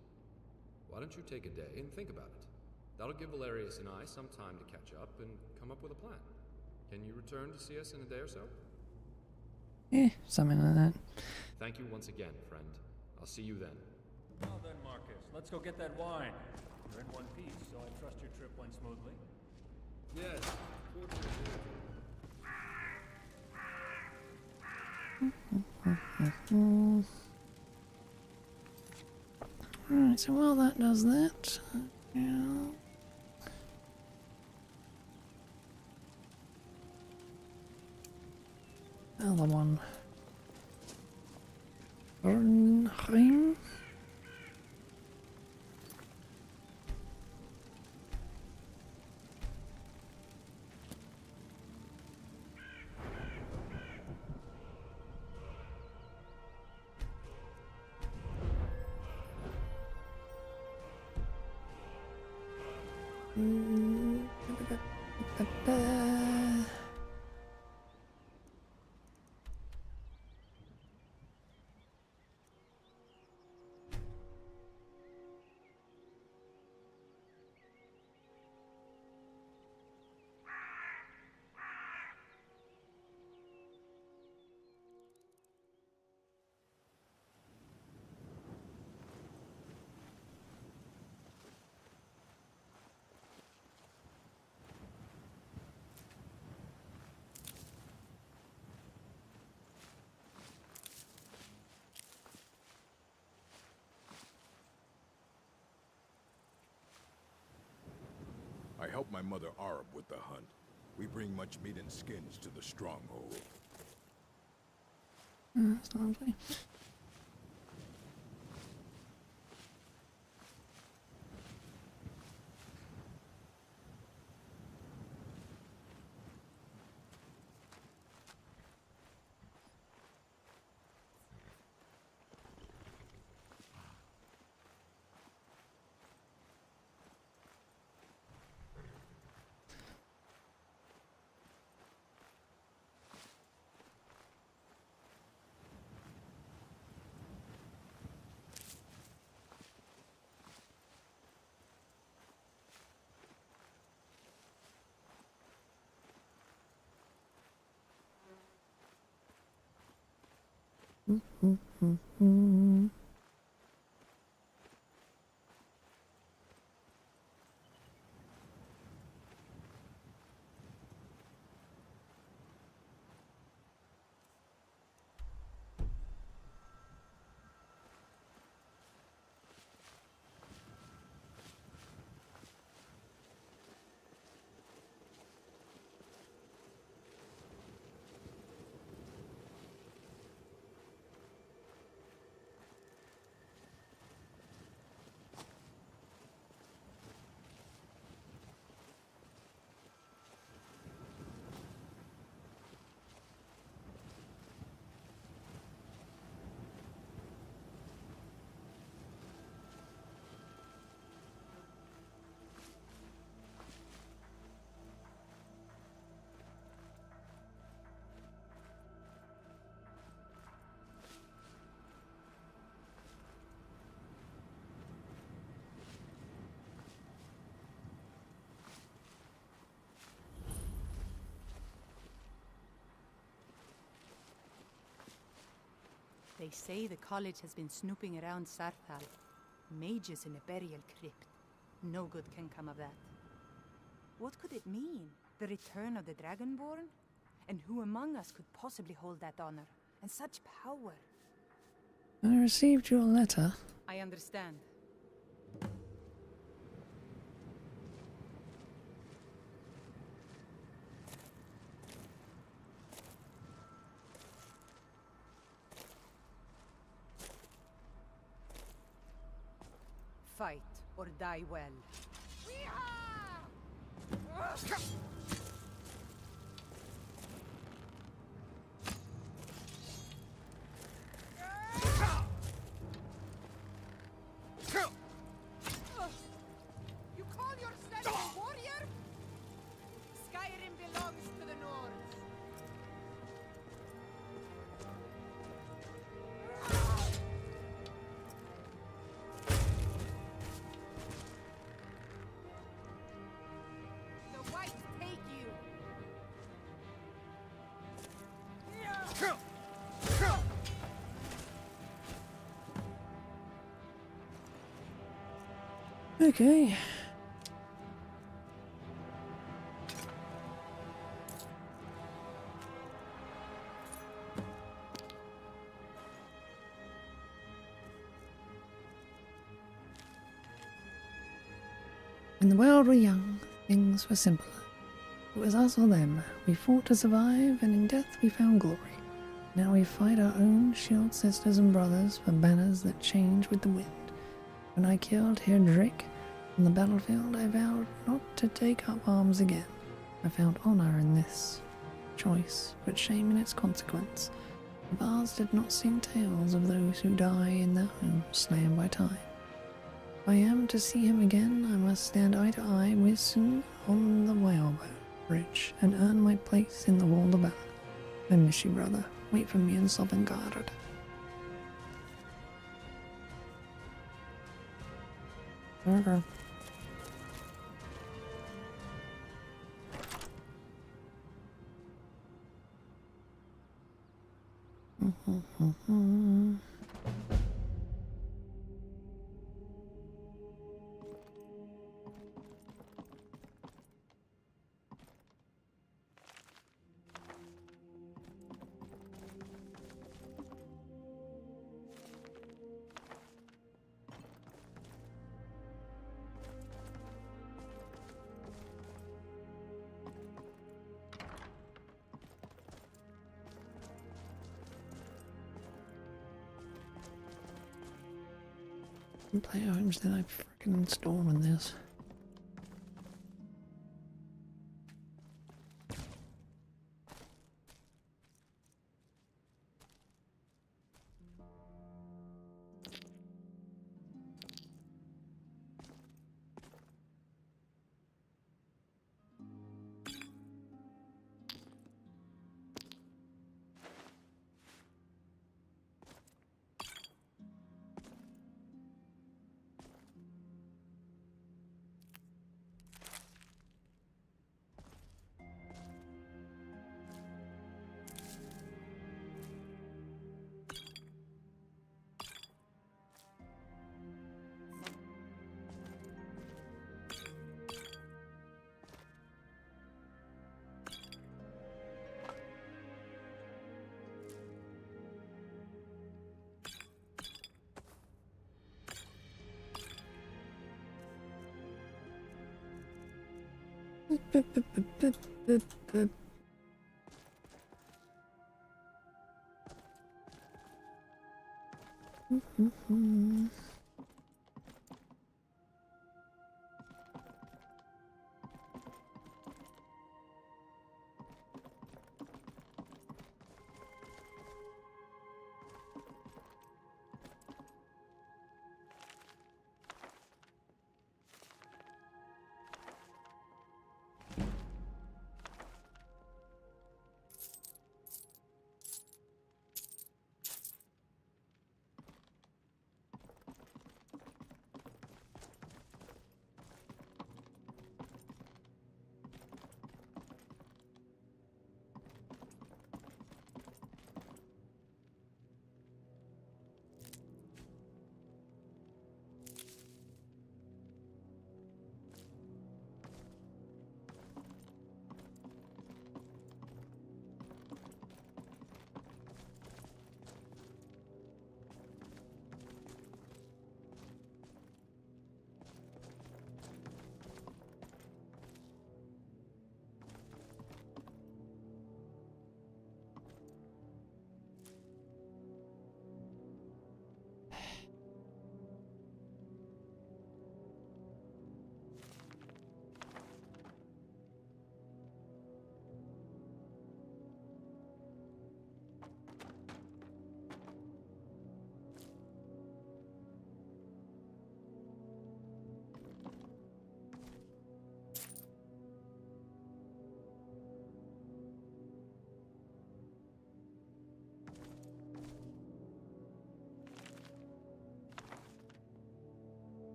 Why don't you take a day and think about it? That'll give Valerius and I some time to catch up and come up with a plan. Can you return to see us in a day or so? Yeah, something like that. Thank you once again, friend. I'll see you then. Well then, Marcus, let's go get that wine. You're in one piece, so I trust your trip went smoothly. Yes, fortunately. Alright, so while that does that, yeah. Other one. Ring. I help my mother Arab with the hunt. We bring much meat and skins to the stronghold. That's lovely. They say the college has been snooping around Sarthal. Mages in a burial crypt. No good can come of that. What could it mean? The return of the Dragonborn? And who among us could possibly hold that honor? And such power? I received your letter. I understand. Fight or die well. You call yourself a warrior? Skyrim belongs to the Nords. The White take you. Okay. When the world were young, things were simpler. It was us or them. We fought to survive, and in death we found glory. Now we fight our own shield sisters and brothers for banners that change with the wind. When I killed Herr Drake on the battlefield, I vowed not to take up arms again. I found honor in this choice, but shame in its consequence. The bards did not sing tales of those who die in their homes, slain by time. If I am to see him again, I must stand eye to eye with Sun on the whaleboat bridge and earn my place in the wall of battle. I miss you, brother. Wait for me in Sovngarde. Okay. Player homes that I freaking install on this.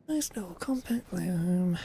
Nice little compact layer home.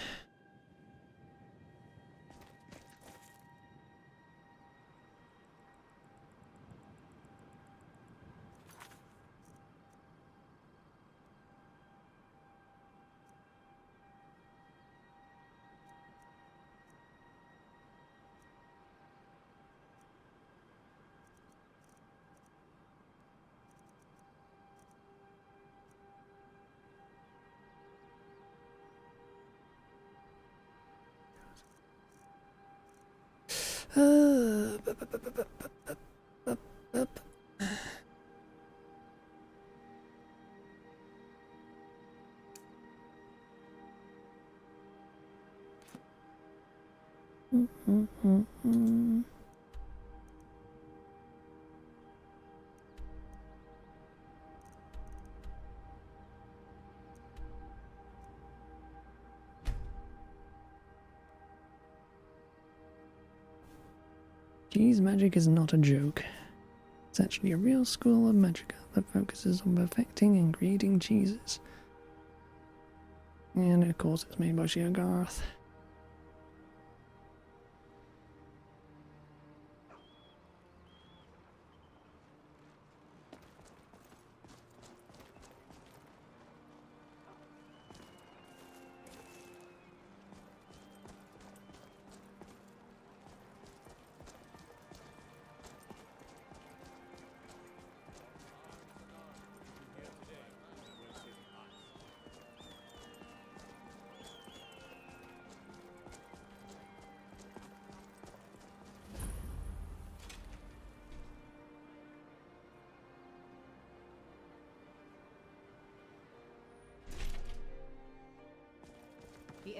Cheese magic is not a joke. It's actually a real school of magic that focuses on perfecting and creating cheeses. And of course it's made by Shia Garth.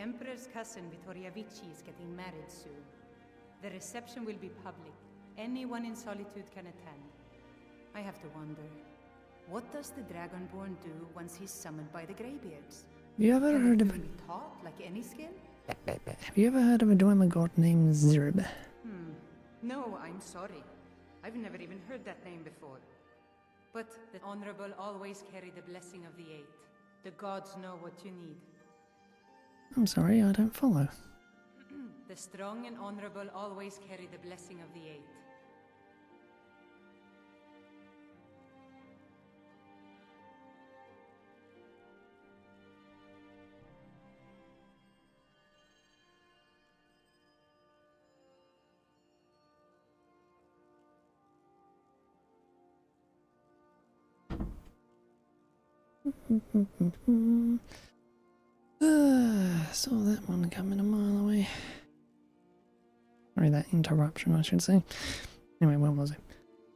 Emperor's cousin Vittoria Vici is getting married soon. The reception will be public. Anyone in Solitude can attend. I have to wonder, what does the Dragonborn do once he's summoned by the Greybeards? Have you ever Can heard it of be taught like any skill? Have you ever heard of a Dwemer god named Zirib? No, I'm sorry. I've never even heard that name before. But the Honorable always carry the blessing of the Eight. The gods know what you need. I'm sorry, I don't follow. The strong and honorable always carry the blessing of the Eight. Saw that one coming a mile away. Sorry, that interruption, I should say. Anyway, where was it?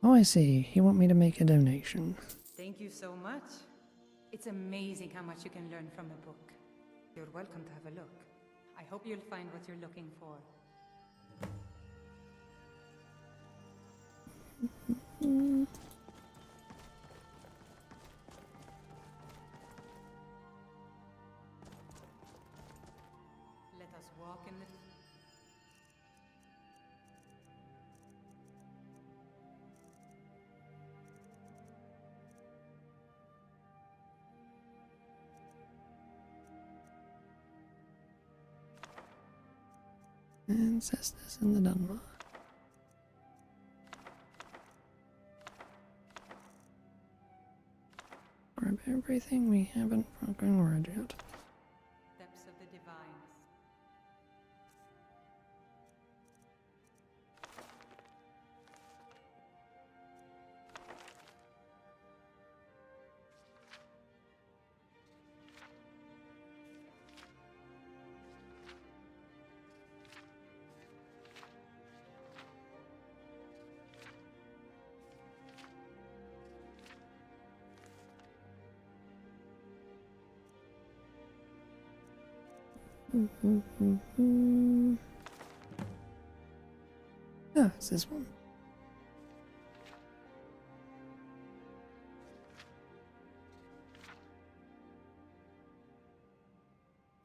Oh, I see. You want me to make a donation. Thank you so much. It's amazing how much you can learn from a book. You're welcome to have a look. I hope you'll find what you're looking for. Let us walk in the... Ancestors in the Dunbar. Grab everything we haven't fucking read yet. Steps of the Divines. Oh, it's this one.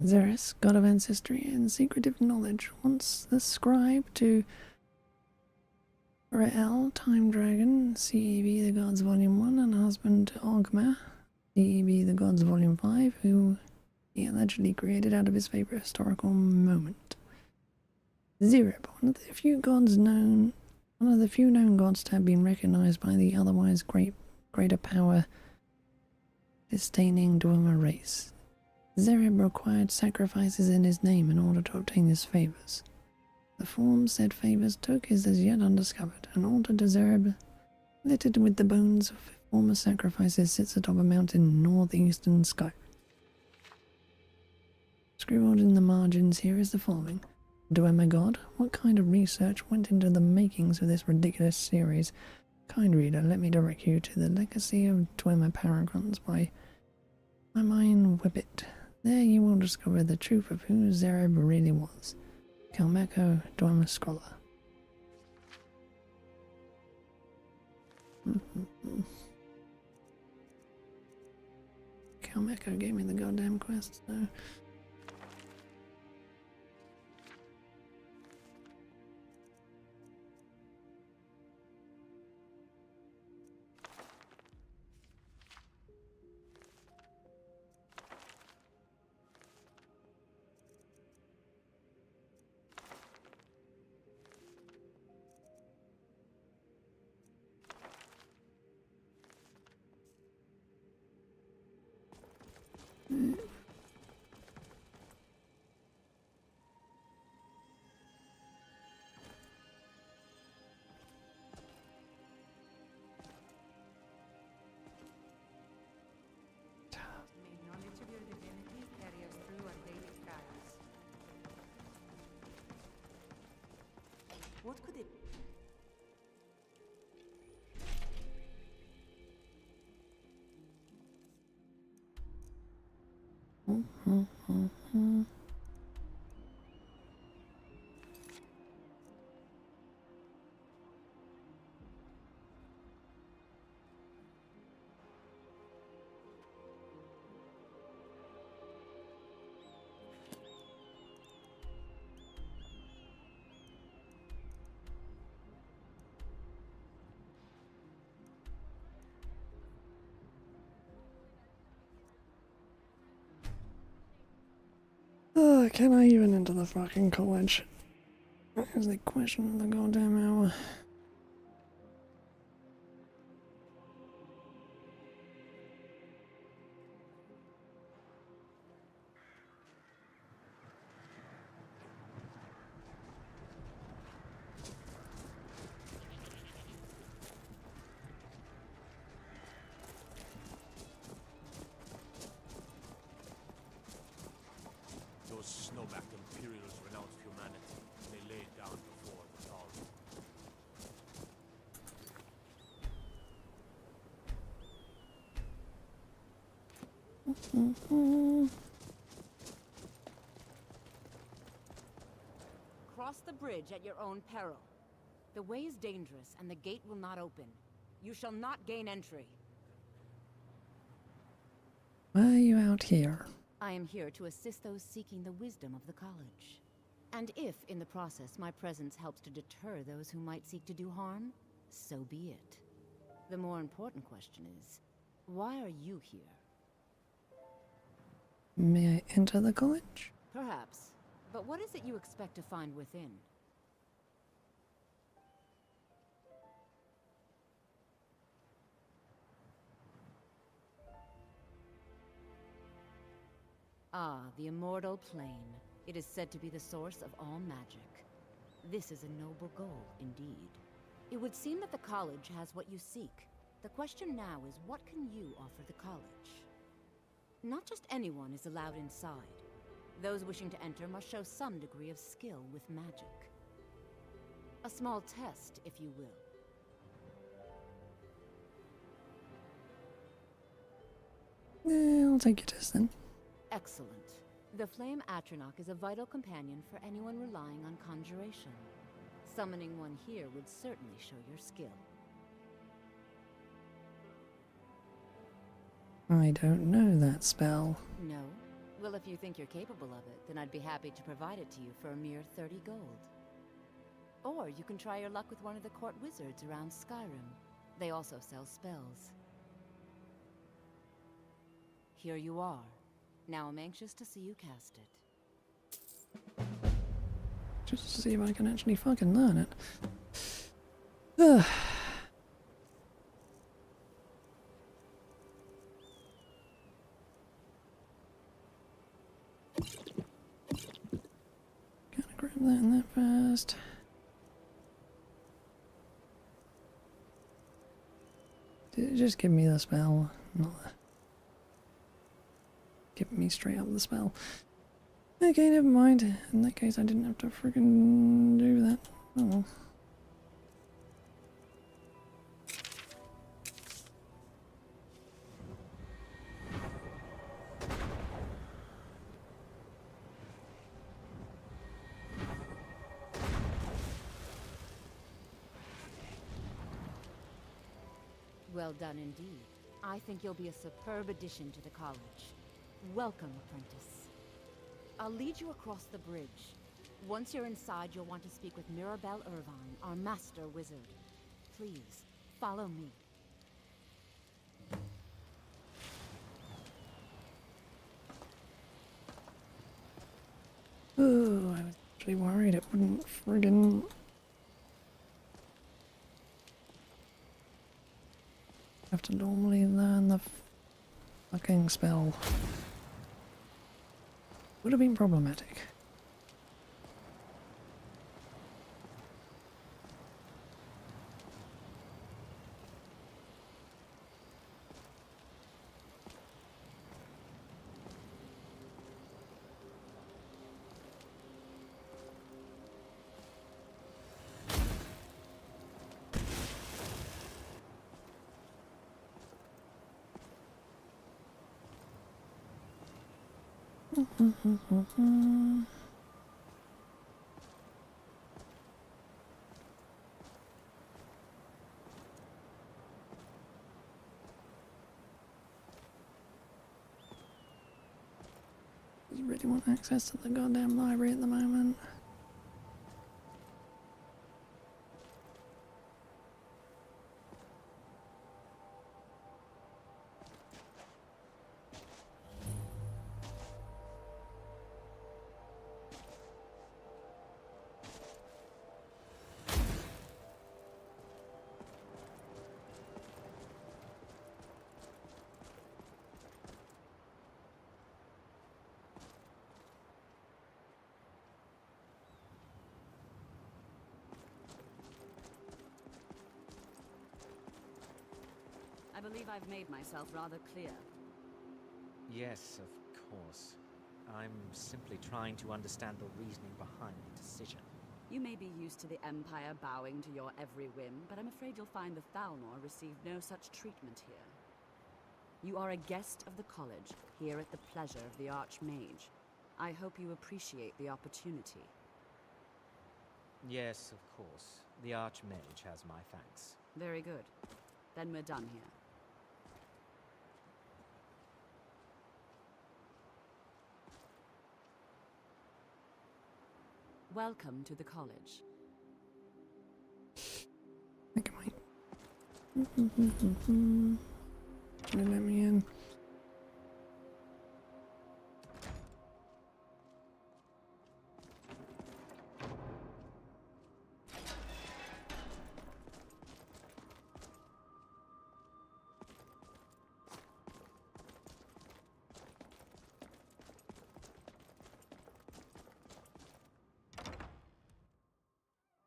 Xeris, god of ancestry and secretive knowledge, once the scribe to Rael, time dragon, CEB the gods volume 1, and husband to Ogma, CEB the gods volume 5, who he allegedly created out of his favorite historical moment. Zirib, one of the few known gods to have been recognized by the otherwise greater power disdaining Dwemer race. Zerib required sacrifices in his name in order to obtain his favors. The form said favors took is as yet undiscovered. An altar to Zerib, littered with the bones of former sacrifices, sits atop a mountain in northeastern Skyrim. Scribbled in the margins here is the following. Dwemer God, what kind of research went into the makings of this ridiculous series? Kind reader, let me direct you to the Legacy of Dwemer Paragons by my mind Whippet. There you will discover the truth of who Zerib really was. Kalmeko, Dwemer Scholar. Kalmeko gave me the goddamn quest, so... May knowledge of your divinity carry us through our daily trials. What could it... Can I even enter the fucking college? That is the question of the goddamn hour. Those snowback Imperials renounced humanity. They laid down before the dawn. Cross the bridge at your own peril. The way is dangerous, and the gate will not open. You shall not gain entry. Why are you out here? I am here to assist those seeking the wisdom of the college. And if, in the process, my presence helps to deter those who might seek to do harm, so be it. The more important question is, why are you here? May I enter the college? Perhaps. But what is it you expect to find within? Ah, the immortal plane. It is said to be the source of all magic. This is a noble goal, indeed. It would seem that the college has what you seek. The question now is, what can you offer the college? Not just anyone is allowed inside. Those wishing to enter must show some degree of skill with magic. A small test, if you will. I'll take your test then. Excellent. The Flame Atronach is a vital companion for anyone relying on conjuration. Summoning one here would certainly show your skill. I don't know that spell. No? Well, if you think you're capable of it, then I'd be happy to provide it to you for a mere 30 gold. Or you can try your luck with one of the court wizards around Skyrim. They also sell spells. Here you are. Now I'm anxious to see you cast it. Just to see if I can actually fucking learn it. Ugh. Gotta grab that and that first. Did it just give me the spell? Not the... Give me straight up the spell. Okay, never mind. In that case, I didn't have to freaking do that. Oh well. Well done indeed. I think you'll be a superb addition to the college. Welcome, apprentice. I'll lead you across the bridge. Once you're inside, you'll want to speak with Mirabelle Irvine, our master wizard. Please, follow me. Oh, I was actually worried it wouldn't friggin... have to normally learn the fucking spell. Would have been problematic. You really want access to the goddamn library at the moment? believe I've made myself rather clear. Yes, of course. I'm simply trying to understand the reasoning behind the decision. You may be used to the Empire bowing to your every whim, but I'm afraid you'll find the Thalmor receive no such treatment here. You are a guest of the college, here at the pleasure of the Archmage. I hope you appreciate the opportunity. Yes, of course. The Archmage has my thanks. Very good. Then we're done here. Welcome to the college. I think it might. Let me in.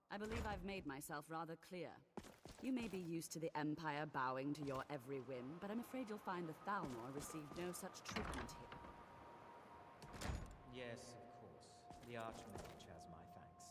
I believe I've made myself rather clear. You may be used to the Empire bowing to your every whim, but I'm afraid you'll find the Thalmor receive no such treatment here. Yes, of course. The Archmage has my thanks.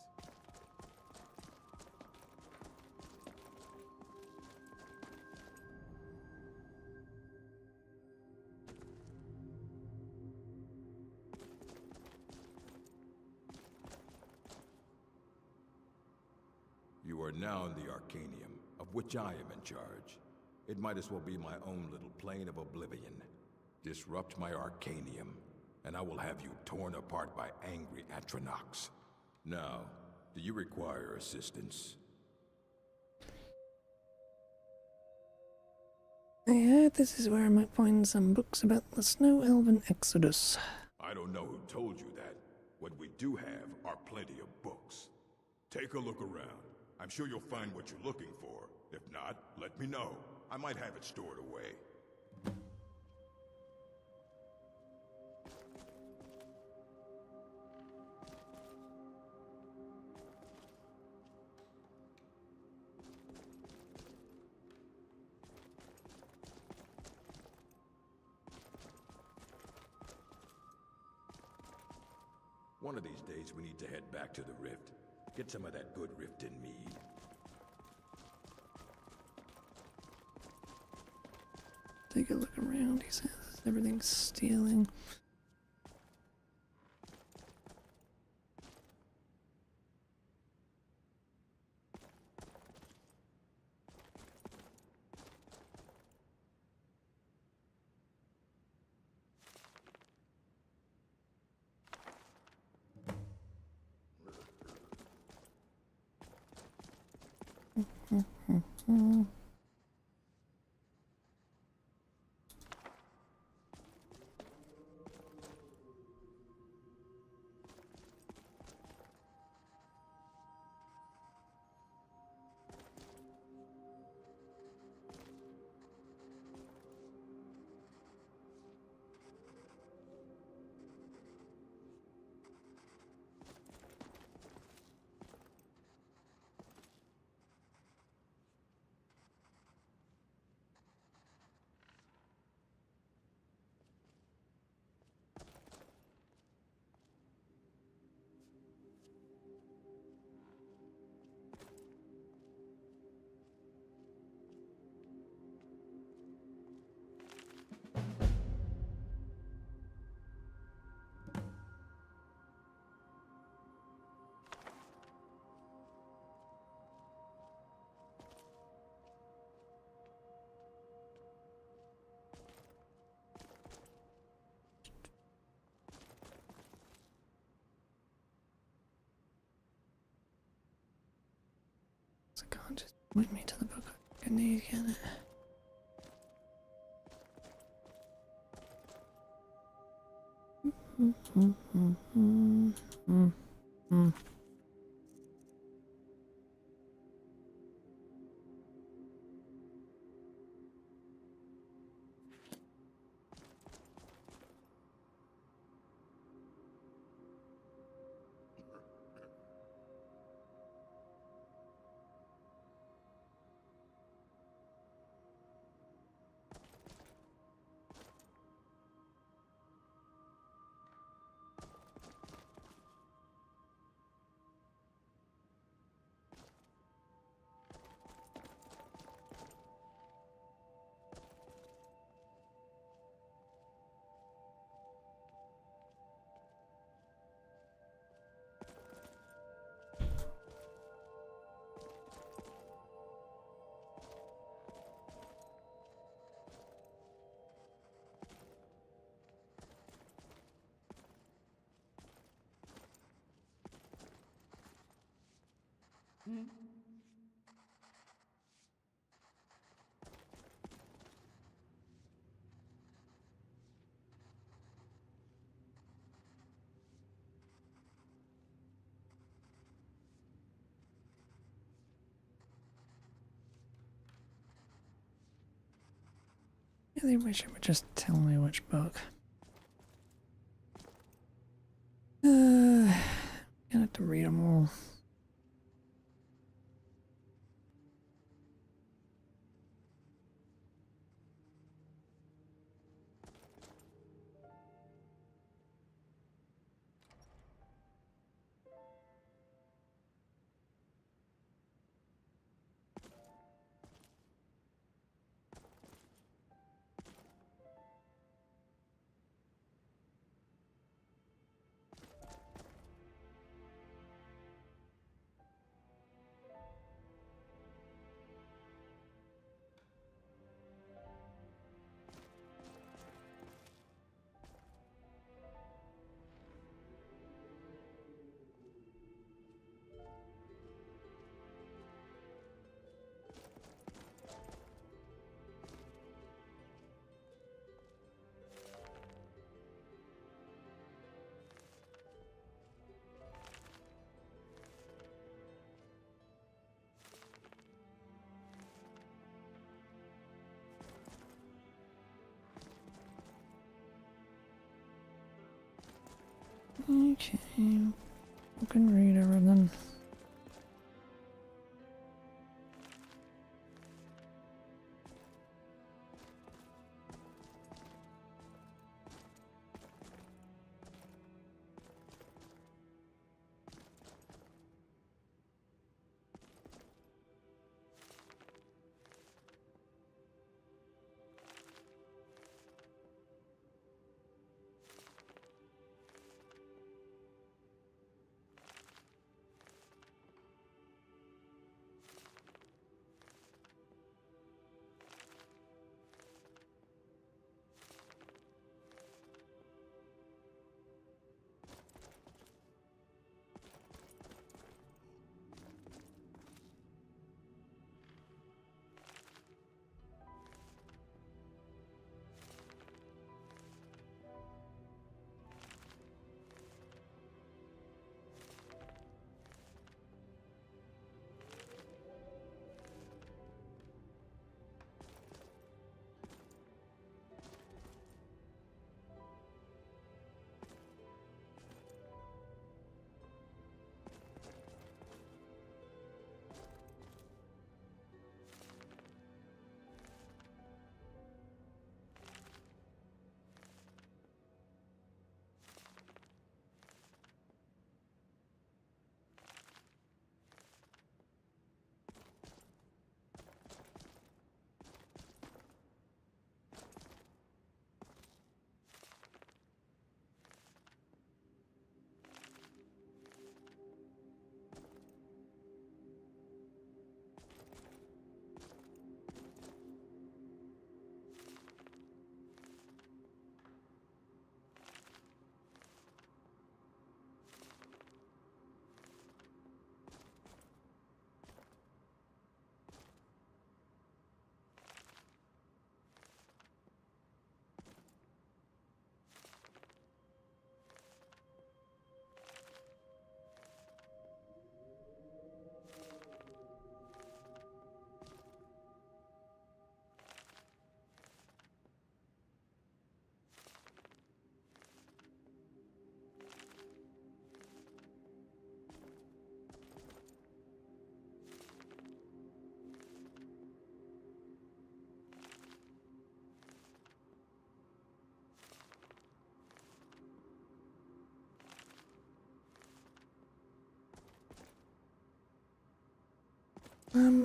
You are now in the Arcanium, of which I am in charge. It might as well be my own little plane of oblivion. Disrupt my Arcanium, and I will have you torn apart by angry Atronachs. Now, do you require assistance? I heard this is where I might find some books about the Snow Elven Exodus. I don't know who told you that. What we do have are plenty of books. Take a look around. I'm sure you'll find what you're looking for. If not, let me know. I might have it stored away. One of these days we need to head back to the Rift. Get some of that good Riften mead. Take a look around, he says. Everything's stealing. So God, just point me to the book. I need to get it. Really wish it would just tell me which book. Gonna have to read them all. Okay, I can read everything.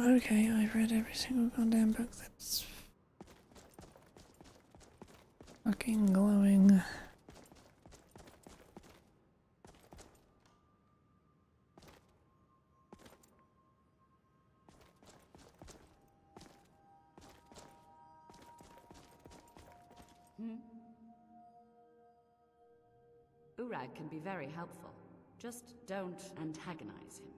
Okay, I've read every single goddamn book that's fucking glowing. Urag can be very helpful. Just don't antagonize him.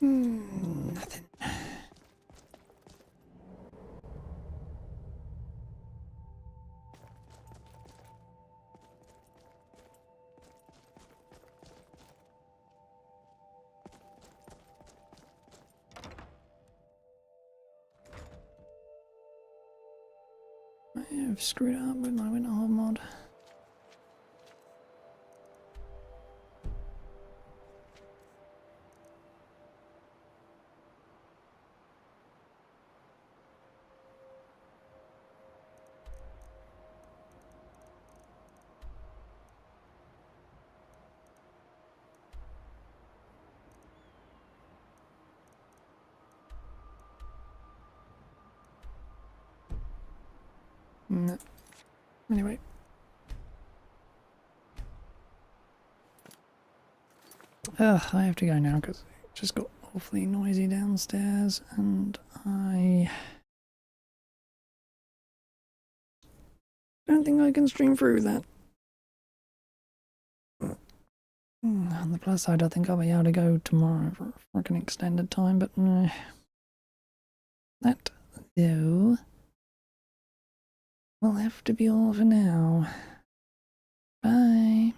Nothing. I have screwed up with my winter hole mod. No. Anyway. I have to go now because it just got awfully noisy downstairs and I don't think I can stream through that. On the plus side, I think I'll be able to go tomorrow for an extended time, but no. That, though, will have to be all for now. Bye.